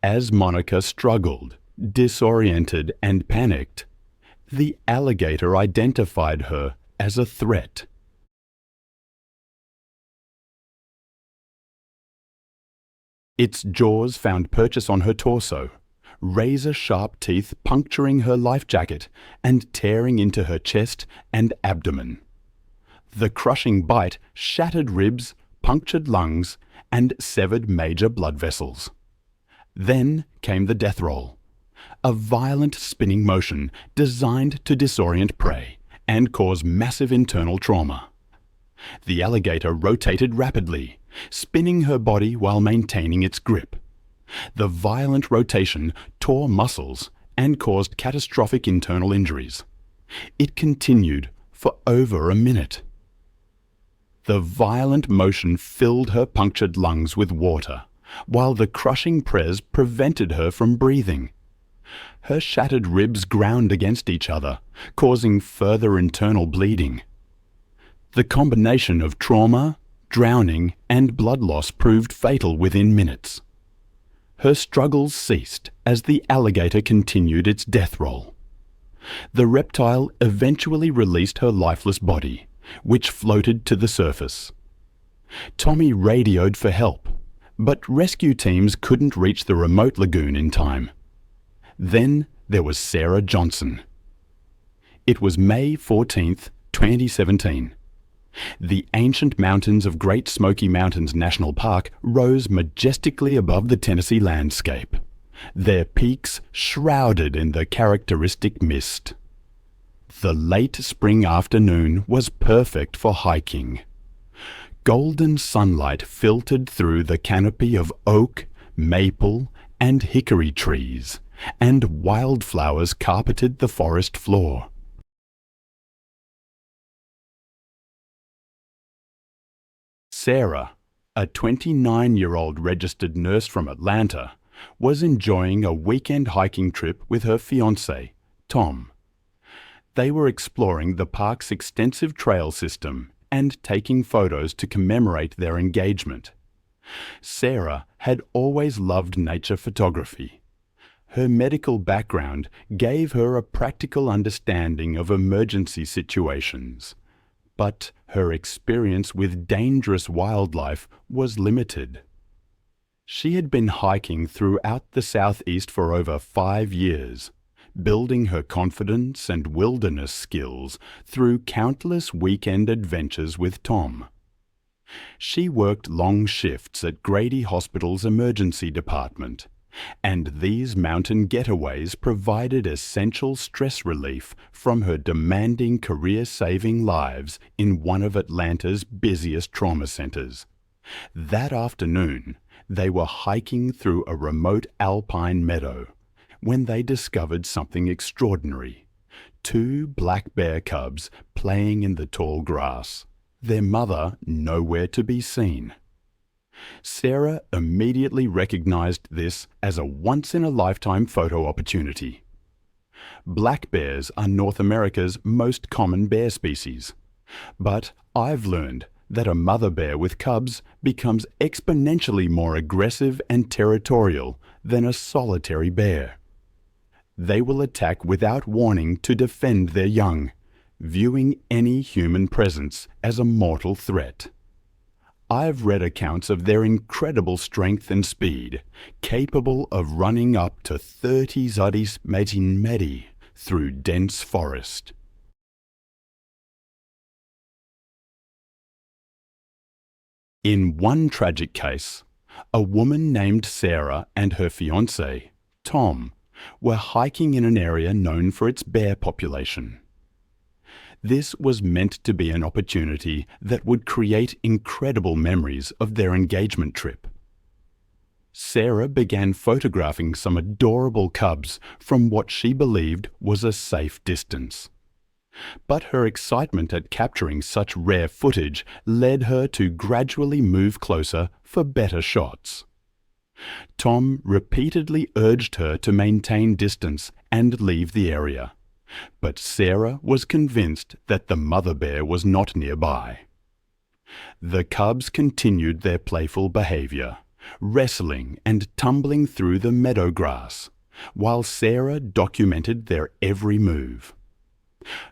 As Monica struggled, disoriented and panicked, the alligator identified her as a threat. Its jaws found purchase on her torso, razor-sharp teeth puncturing her life jacket and tearing into her chest and abdomen. The crushing bite shattered ribs, punctured lungs, and severed major blood vessels. Then came the death roll, a violent spinning motion designed to disorient prey and cause massive internal trauma. The alligator rotated rapidly, spinning her body while maintaining its grip. The violent rotation tore muscles and caused catastrophic internal injuries. It continued for over a minute. The violent motion filled her punctured lungs with water, while the crushing press prevented her from breathing. Her shattered ribs ground against each other, causing further internal bleeding. The combination of trauma, drowning, and blood loss proved fatal within minutes. Her struggles ceased as the alligator continued its death roll. The reptile eventually released her lifeless body, which floated to the surface. Tommy radioed for help, but rescue teams couldn't reach the remote lagoon in time. Then there was Sarah Johnson. It was May 14th, 2017. The ancient mountains of Great Smoky Mountains National Park rose majestically above the Tennessee landscape, their peaks shrouded in the characteristic mist. The late spring afternoon was perfect for hiking. Golden sunlight filtered through the canopy of oak, maple, and hickory trees, and wildflowers carpeted the forest floor. Sarah, a 29-year-old registered nurse from Atlanta, was enjoying a weekend hiking trip with her fiancé, Tom. They were exploring the park's extensive trail system and taking photos to commemorate their engagement. Sarah had always loved nature photography. Her medical background gave her a practical understanding of emergency situations, but her experience with dangerous wildlife was limited. She had been hiking throughout the Southeast for over 5 years, building her confidence and wilderness skills through countless weekend adventures with Tom. She worked long shifts at Grady Hospital's emergency department, and these mountain getaways provided essential stress relief from her demanding career-saving lives in one of Atlanta's busiest trauma centers. That afternoon, they were hiking through a remote alpine meadow when they discovered something extraordinary: 2 black bear cubs playing in the tall grass, their mother nowhere to be seen. Sarah immediately recognized this as a once-in-a-lifetime photo opportunity. Black bears are North America's most common bear species, but I've learned that a mother bear with cubs becomes exponentially more aggressive and territorial than a solitary bear. They will attack without warning to defend their young, viewing any human presence as a mortal threat. I've read accounts of their incredible strength and speed, capable of running up to 30 zodis through dense forest. In one tragic case, a woman named Sarah and her fiancé, Tom, were hiking in an area known for its bear population. This was meant to be an opportunity that would create incredible memories of their engagement trip. Sarah began photographing some adorable cubs from what she believed was a safe distance. But her excitement at capturing such rare footage led her to gradually move closer for better shots. Tom repeatedly urged her to maintain distance and leave the area, but Sarah was convinced that the mother bear was not nearby. The cubs continued their playful behavior, wrestling and tumbling through the meadow grass, while Sarah documented their every move.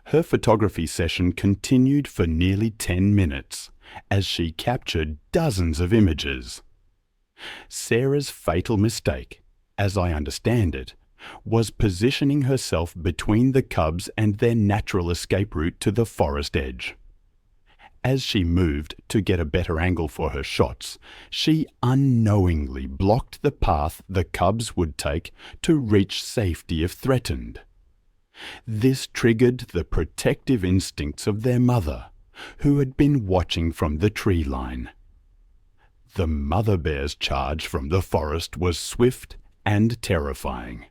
Her photography session continued for nearly 10 minutes, as she captured dozens of images. Sarah's fatal mistake, as I understand it, was positioning herself between the cubs and their natural escape route to the forest edge. As she moved to get a better angle for her shots, she unknowingly blocked the path the cubs would take to reach safety if threatened. This triggered the protective instincts of their mother, who had been watching from the tree line. The mother bear's charge from the forest was swift and terrifying.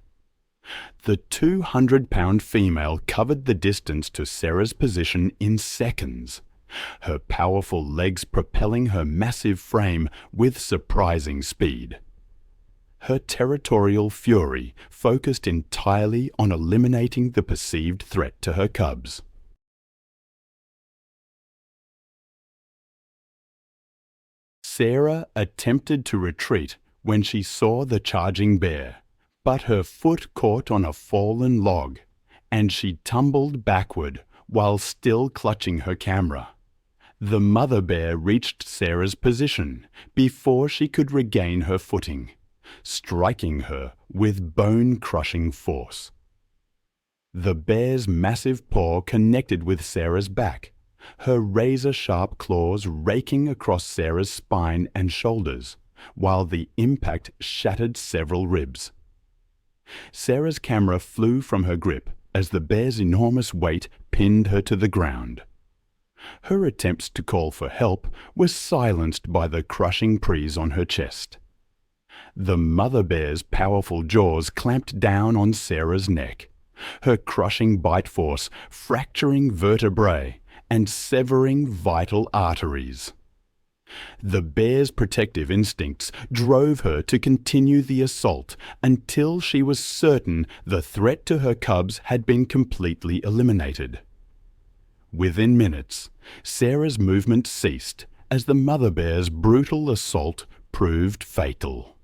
The 200-pound female covered the distance to Sarah's position in seconds, her powerful legs propelling her massive frame with surprising speed. Her territorial fury focused entirely on eliminating the perceived threat to her cubs. Sarah attempted to retreat when she saw the charging bear, but her foot caught on a fallen log, and she tumbled backward while still clutching her camera. The mother bear reached Sarah's position before she could regain her footing, striking her with bone-crushing force. The bear's massive paw connected with Sarah's back, her razor-sharp claws raking across Sarah's spine and shoulders, while the impact shattered several ribs. Sarah's camera flew from her grip as the bear's enormous weight pinned her to the ground. Her attempts to call for help were silenced by the crushing prise on her chest. The mother bear's powerful jaws clamped down on Sarah's neck, her crushing bite force fracturing vertebrae and severing vital arteries. The bear's protective instincts drove her to continue the assault until she was certain the threat to her cubs had been completely eliminated. Within minutes, Sarah's movement ceased as the mother bear's brutal assault proved fatal.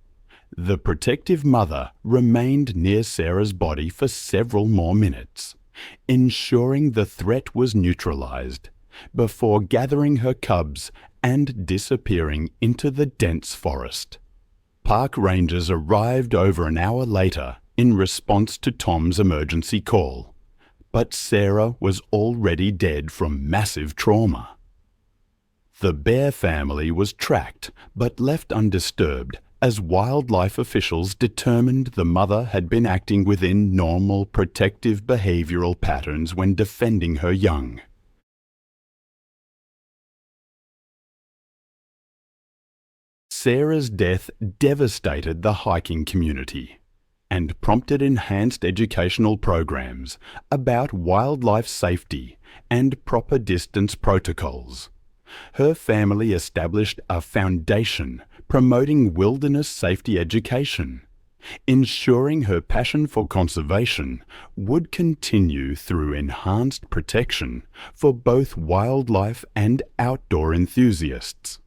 The protective mother remained near Sarah's body for several more minutes, ensuring the threat was neutralized, before gathering her cubs and disappearing into the dense forest. Park rangers arrived over an hour later in response to Tom's emergency call, but Sarah was already dead from massive trauma. The bear family was tracked but left undisturbed as wildlife officials determined the mother had been acting within normal protective behavioral patterns when defending her young. Sarah's death devastated the hiking community and prompted enhanced educational programs about wildlife safety and proper distance protocols. Her family established a foundation promoting wilderness safety education, ensuring her passion for conservation would continue through enhanced protection for both wildlife and outdoor enthusiasts.